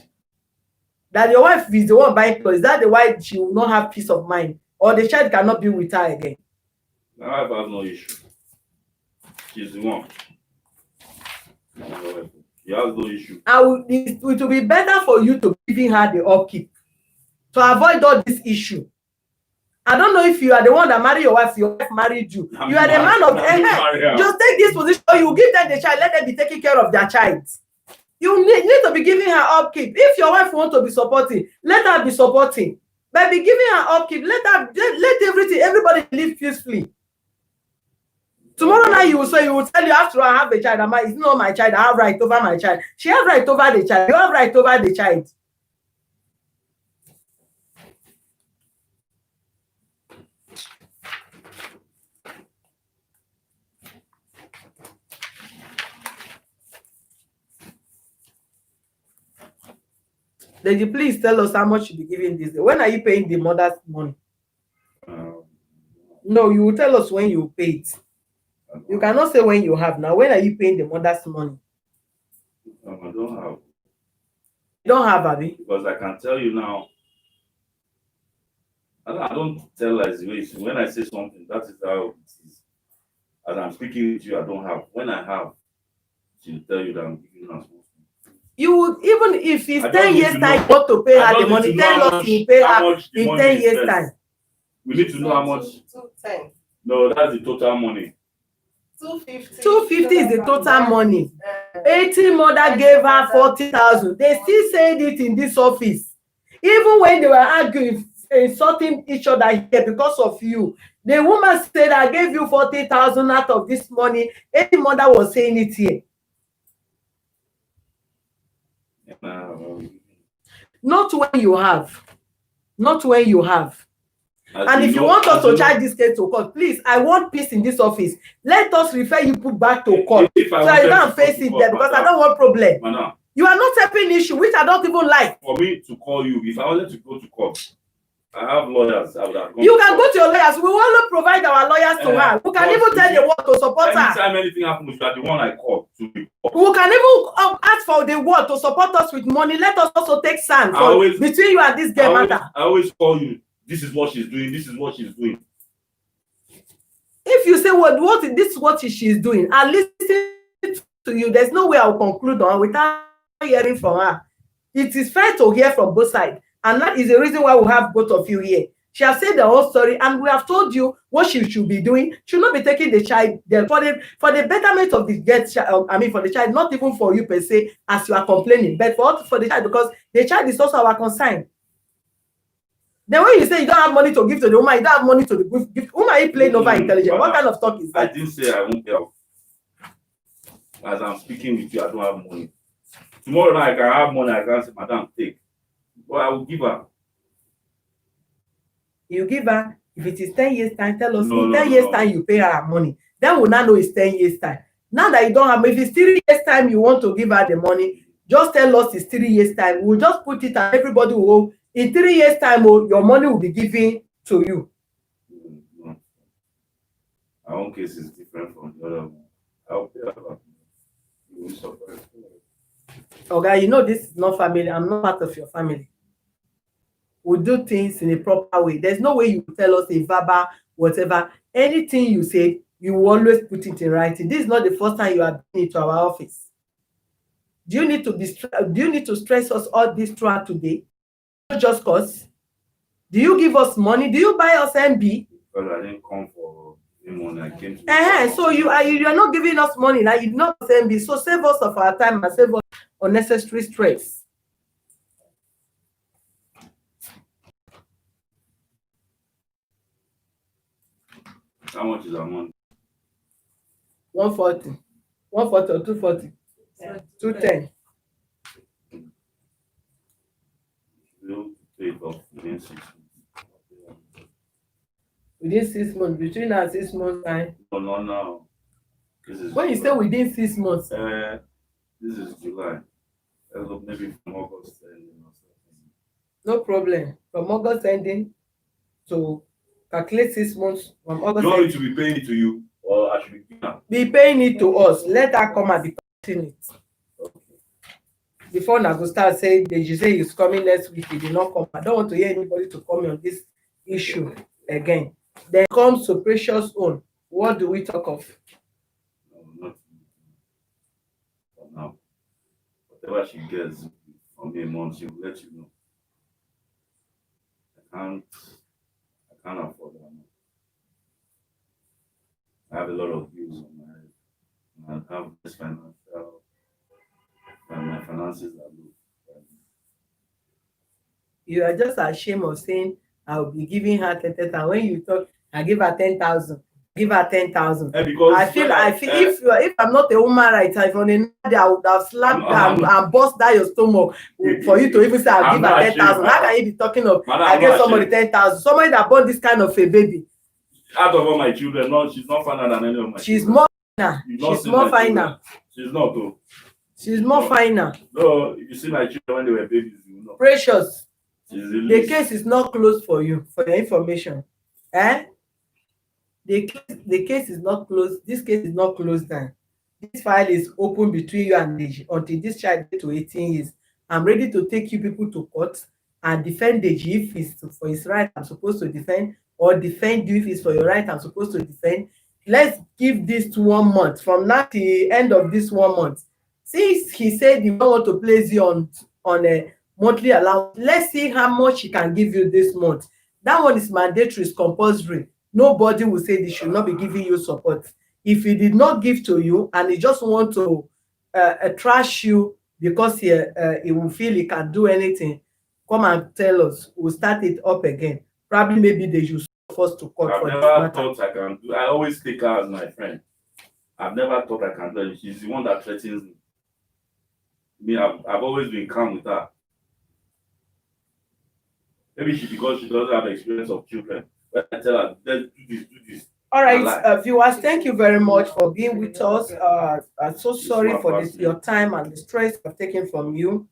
that your wife is the one buying clothes? Is that the why she will not have peace of mind, or the child cannot be with her again? My wife has no issue. She's the one. She has no issue. It will be better for you to giving her the upkeep to avoid all this issue. I don't know if you are the one that married your wife married you. You are the man of just take this position, or you give them the child, let them be taking care of their child. You need to be giving her upkeep. If your wife wants to be supporting, let her be supporting. But be giving her upkeep, let everybody live peacefully. Tomorrow night you will tell you, after I have a child, it's not my child, I have right over my child. She has right over the child, you have right over the child. Lady, please tell us how much you'll be giving this day. When are you paying the mother's money? No, you will tell us when you pay it. You cannot say when you have. Now, when are you paying the mother's money? I don't have. You don't have, Abby? Because I can tell you now, I don't tell as the way. When I say something, that is how it is. As I'm speaking with you, I don't have. When I have, she'll tell you that I'm giving her something. You would, even if it's 10 years time, you want to pay her the money, tell us you pay her in 10 years time. We need to know how much. 210. No, that's the total money. 250. 250 is the total money. 18 mother gave her 40,000. They still said it in this office. Even when they were arguing, insulting each other here because of you. The woman said, I gave you 40,000 out of this money. 18 mother was saying it here. Not when you have. Not when you have. And if you want us to charge this case to court, please, I want peace in this office. Let us refer you back to court. So I don't face it there, because I don't want problem. Madam, you are not helping issue, which I don't even like. For me to call you, if I wanted to go to court, I have lawyers. I would have gone you can go to your lawyers. We will provide our lawyers to her. We can even tell the word to support her. Anytime anything happens, you are the one I call to be. We can even ask for the word to support us with money. Let us also take stand between you and this girl matter. I always call you. This is what she's doing. This is what she's doing. If you say this is what she's doing, and listen to you, there's no way I'll conclude on without hearing from her. It is fair to hear from both sides, and that is the reason why we have both of you here. She has said the whole story, and we have told you what she should be doing. She should not be taking the child there for the betterment of the girl. For the child, not even for you per se, as you are complaining, but for the child, because the child is also our concern. Then when you say you don't have money to give to the woman, you don't have money to the gift. Whom are you playing over intelligent? What kind of talk is that? I didn't say I won't help. As I'm speaking with you, I don't have money. Tomorrow night I can have money. I can say, Madam, take. But I will give her. You give her. If it is 10 years time, tell us. In 10 years time, you pay her money. Then we'll not know it's 10 years time. Now that you don't have, if it's 3 years time, you want to give her the money, just tell us it's 3 years time. We'll just put it and everybody will. In 3 years' time, your money will be given to you. No. Our own case is different from the other one. I'll pay her. You will suffer. Okay, you know this is not family. I'm not part of your family. We do things in a proper way. There's no way you tell us a verbal, whatever. Anything you say, you will always put it in writing. This is not the first time you are bringing it to our office. Do you need to stress us all this throughout today? Just cause? Do you give us money? Do you buy us MB? Because I didn't come for money. I came to so you are not giving us money now. You not MB. So save us of our time and save us unnecessary stress. How much is our money? 140. 140 or 240? 210. You pay it off within 6 months. Within 6 months, between our 6 months time. No. When you say within 6 months, this is July. Maybe from August ending or something. No problem. From August ending to calculate 6 months from August. You want me to be paying it to you, or I should be paying it? Be paying it to us. Let her come and be paying it. before una go start say Deji say he's coming next week, he did not come. I don't want to hear anybody to come on this issue again. Then comes to Precious own. What do we talk of? No, not for now. Whatever she gets from me a month, she will let you know. I can't afford that. I have a lot of bills on my head. And I have this financial, and my finances are low. You are just ashamed of saying I will be giving her 10,000. When you talk, I give her 10,000. Give her 10,000. Because I feel if I'm not a woman writer, if on another day I would have slapped and bust down your stomach for you to even say I'll give her 10,000. How can you be talking of I gave somebody 10,000? Somebody that born this kind of a baby. Out of all my children, no, she's not finer than any of my she's children. More finer. She's more finer. She's not though. She's more finer. No, if you see my children when they were babies, you know. Precious. The case is not closed for you, for your information. The case is not closed. This case is not closed down. This file is open between you and Deji until this child gets to 18 years. I'm ready to take you people to court and defend Deji if it's for his right I'm supposed to defend, or defend you if it's for your right I'm supposed to defend. Let's give this to 1 month. From now to the end of this 1 month. Since he said he don't want to place you on a monthly allowance, let's see how much he can give you this month. That one is mandatory, it's compulsory. Nobody will say they should not be giving you support. If he did not give to you and he just want to trash you because he will feel he can do anything, come and tell us. We'll start it up again. Probably maybe they should force to court for this matter. I've never thought I can do. I always take her as my friend. I've never thought I can do it. She's the one that threatens me. I've always been calm with her. Maybe because she doesn't have experience of children. When I tell her, let's do this. All right, viewers, thank you very much for being with us. I'm so sorry for your time and the stress I've taken from you.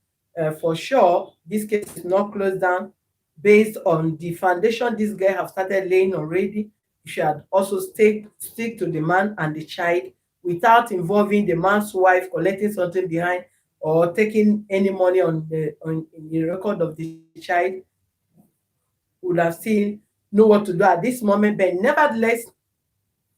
For sure, this case is not closed down based on the foundation this girl have started laying already. You should also stick to the man and the child without involving the man's wife collecting something behind or taking any money on the record of the child. Would have still know what to do at this moment, but nevertheless,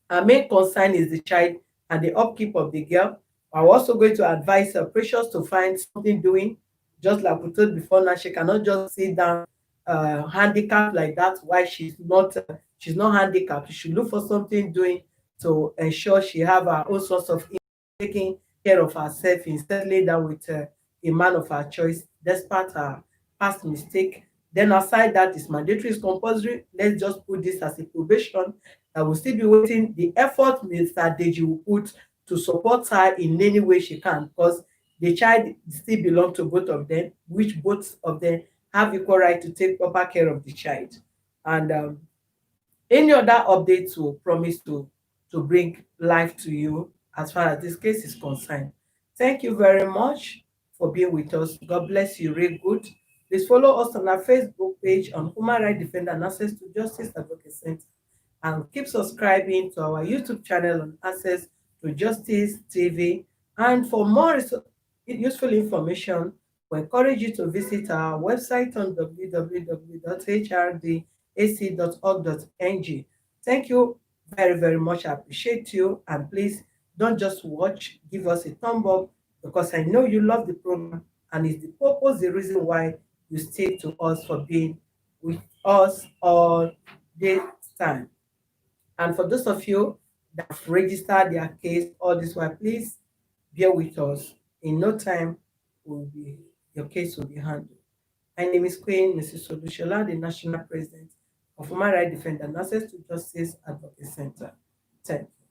our main concern is the child and the upkeep of the girl. I'm also going to advise Precious to find something doing, just like we told before. Now she cannot just sit down handicapped like that. Why she's not handicapped. She should look for something doing to ensure she have her own source of income, taking care of herself, in settling down with a man of her choice, despite her past mistake. Then aside that is mandatory, is compulsory. Let's just put this as a probation that will still be waiting. The effort Mr. Deji will put to support her in any way she can, because the child still belongs to both of them, which both of them have equal right to take proper care of the child. And any other updates will promise to bring life to you as far as this case is concerned. Thank you very much for being with us. God bless you. Real good. Please follow us on our Facebook page on Human Rights Defender and Access to Justice Advocate Center. And keep subscribing to our YouTube channel on Access to Justice TV. And for more useful information, we encourage you to visit our website on www.hrdac.org.ng. Thank you very, very much. I appreciate you. And please don't just watch, give us a thumb up, because I know you love the program and it's the purpose, the reason why you stay to us, for being with us all this time. And for those of you that have registered their case all this while, please bear with us. In no time, your case will be handled. My name is Queen Mrs. Solushola, the National President of Human Rights Defender and Access to Justice Advocate Center. Thank you.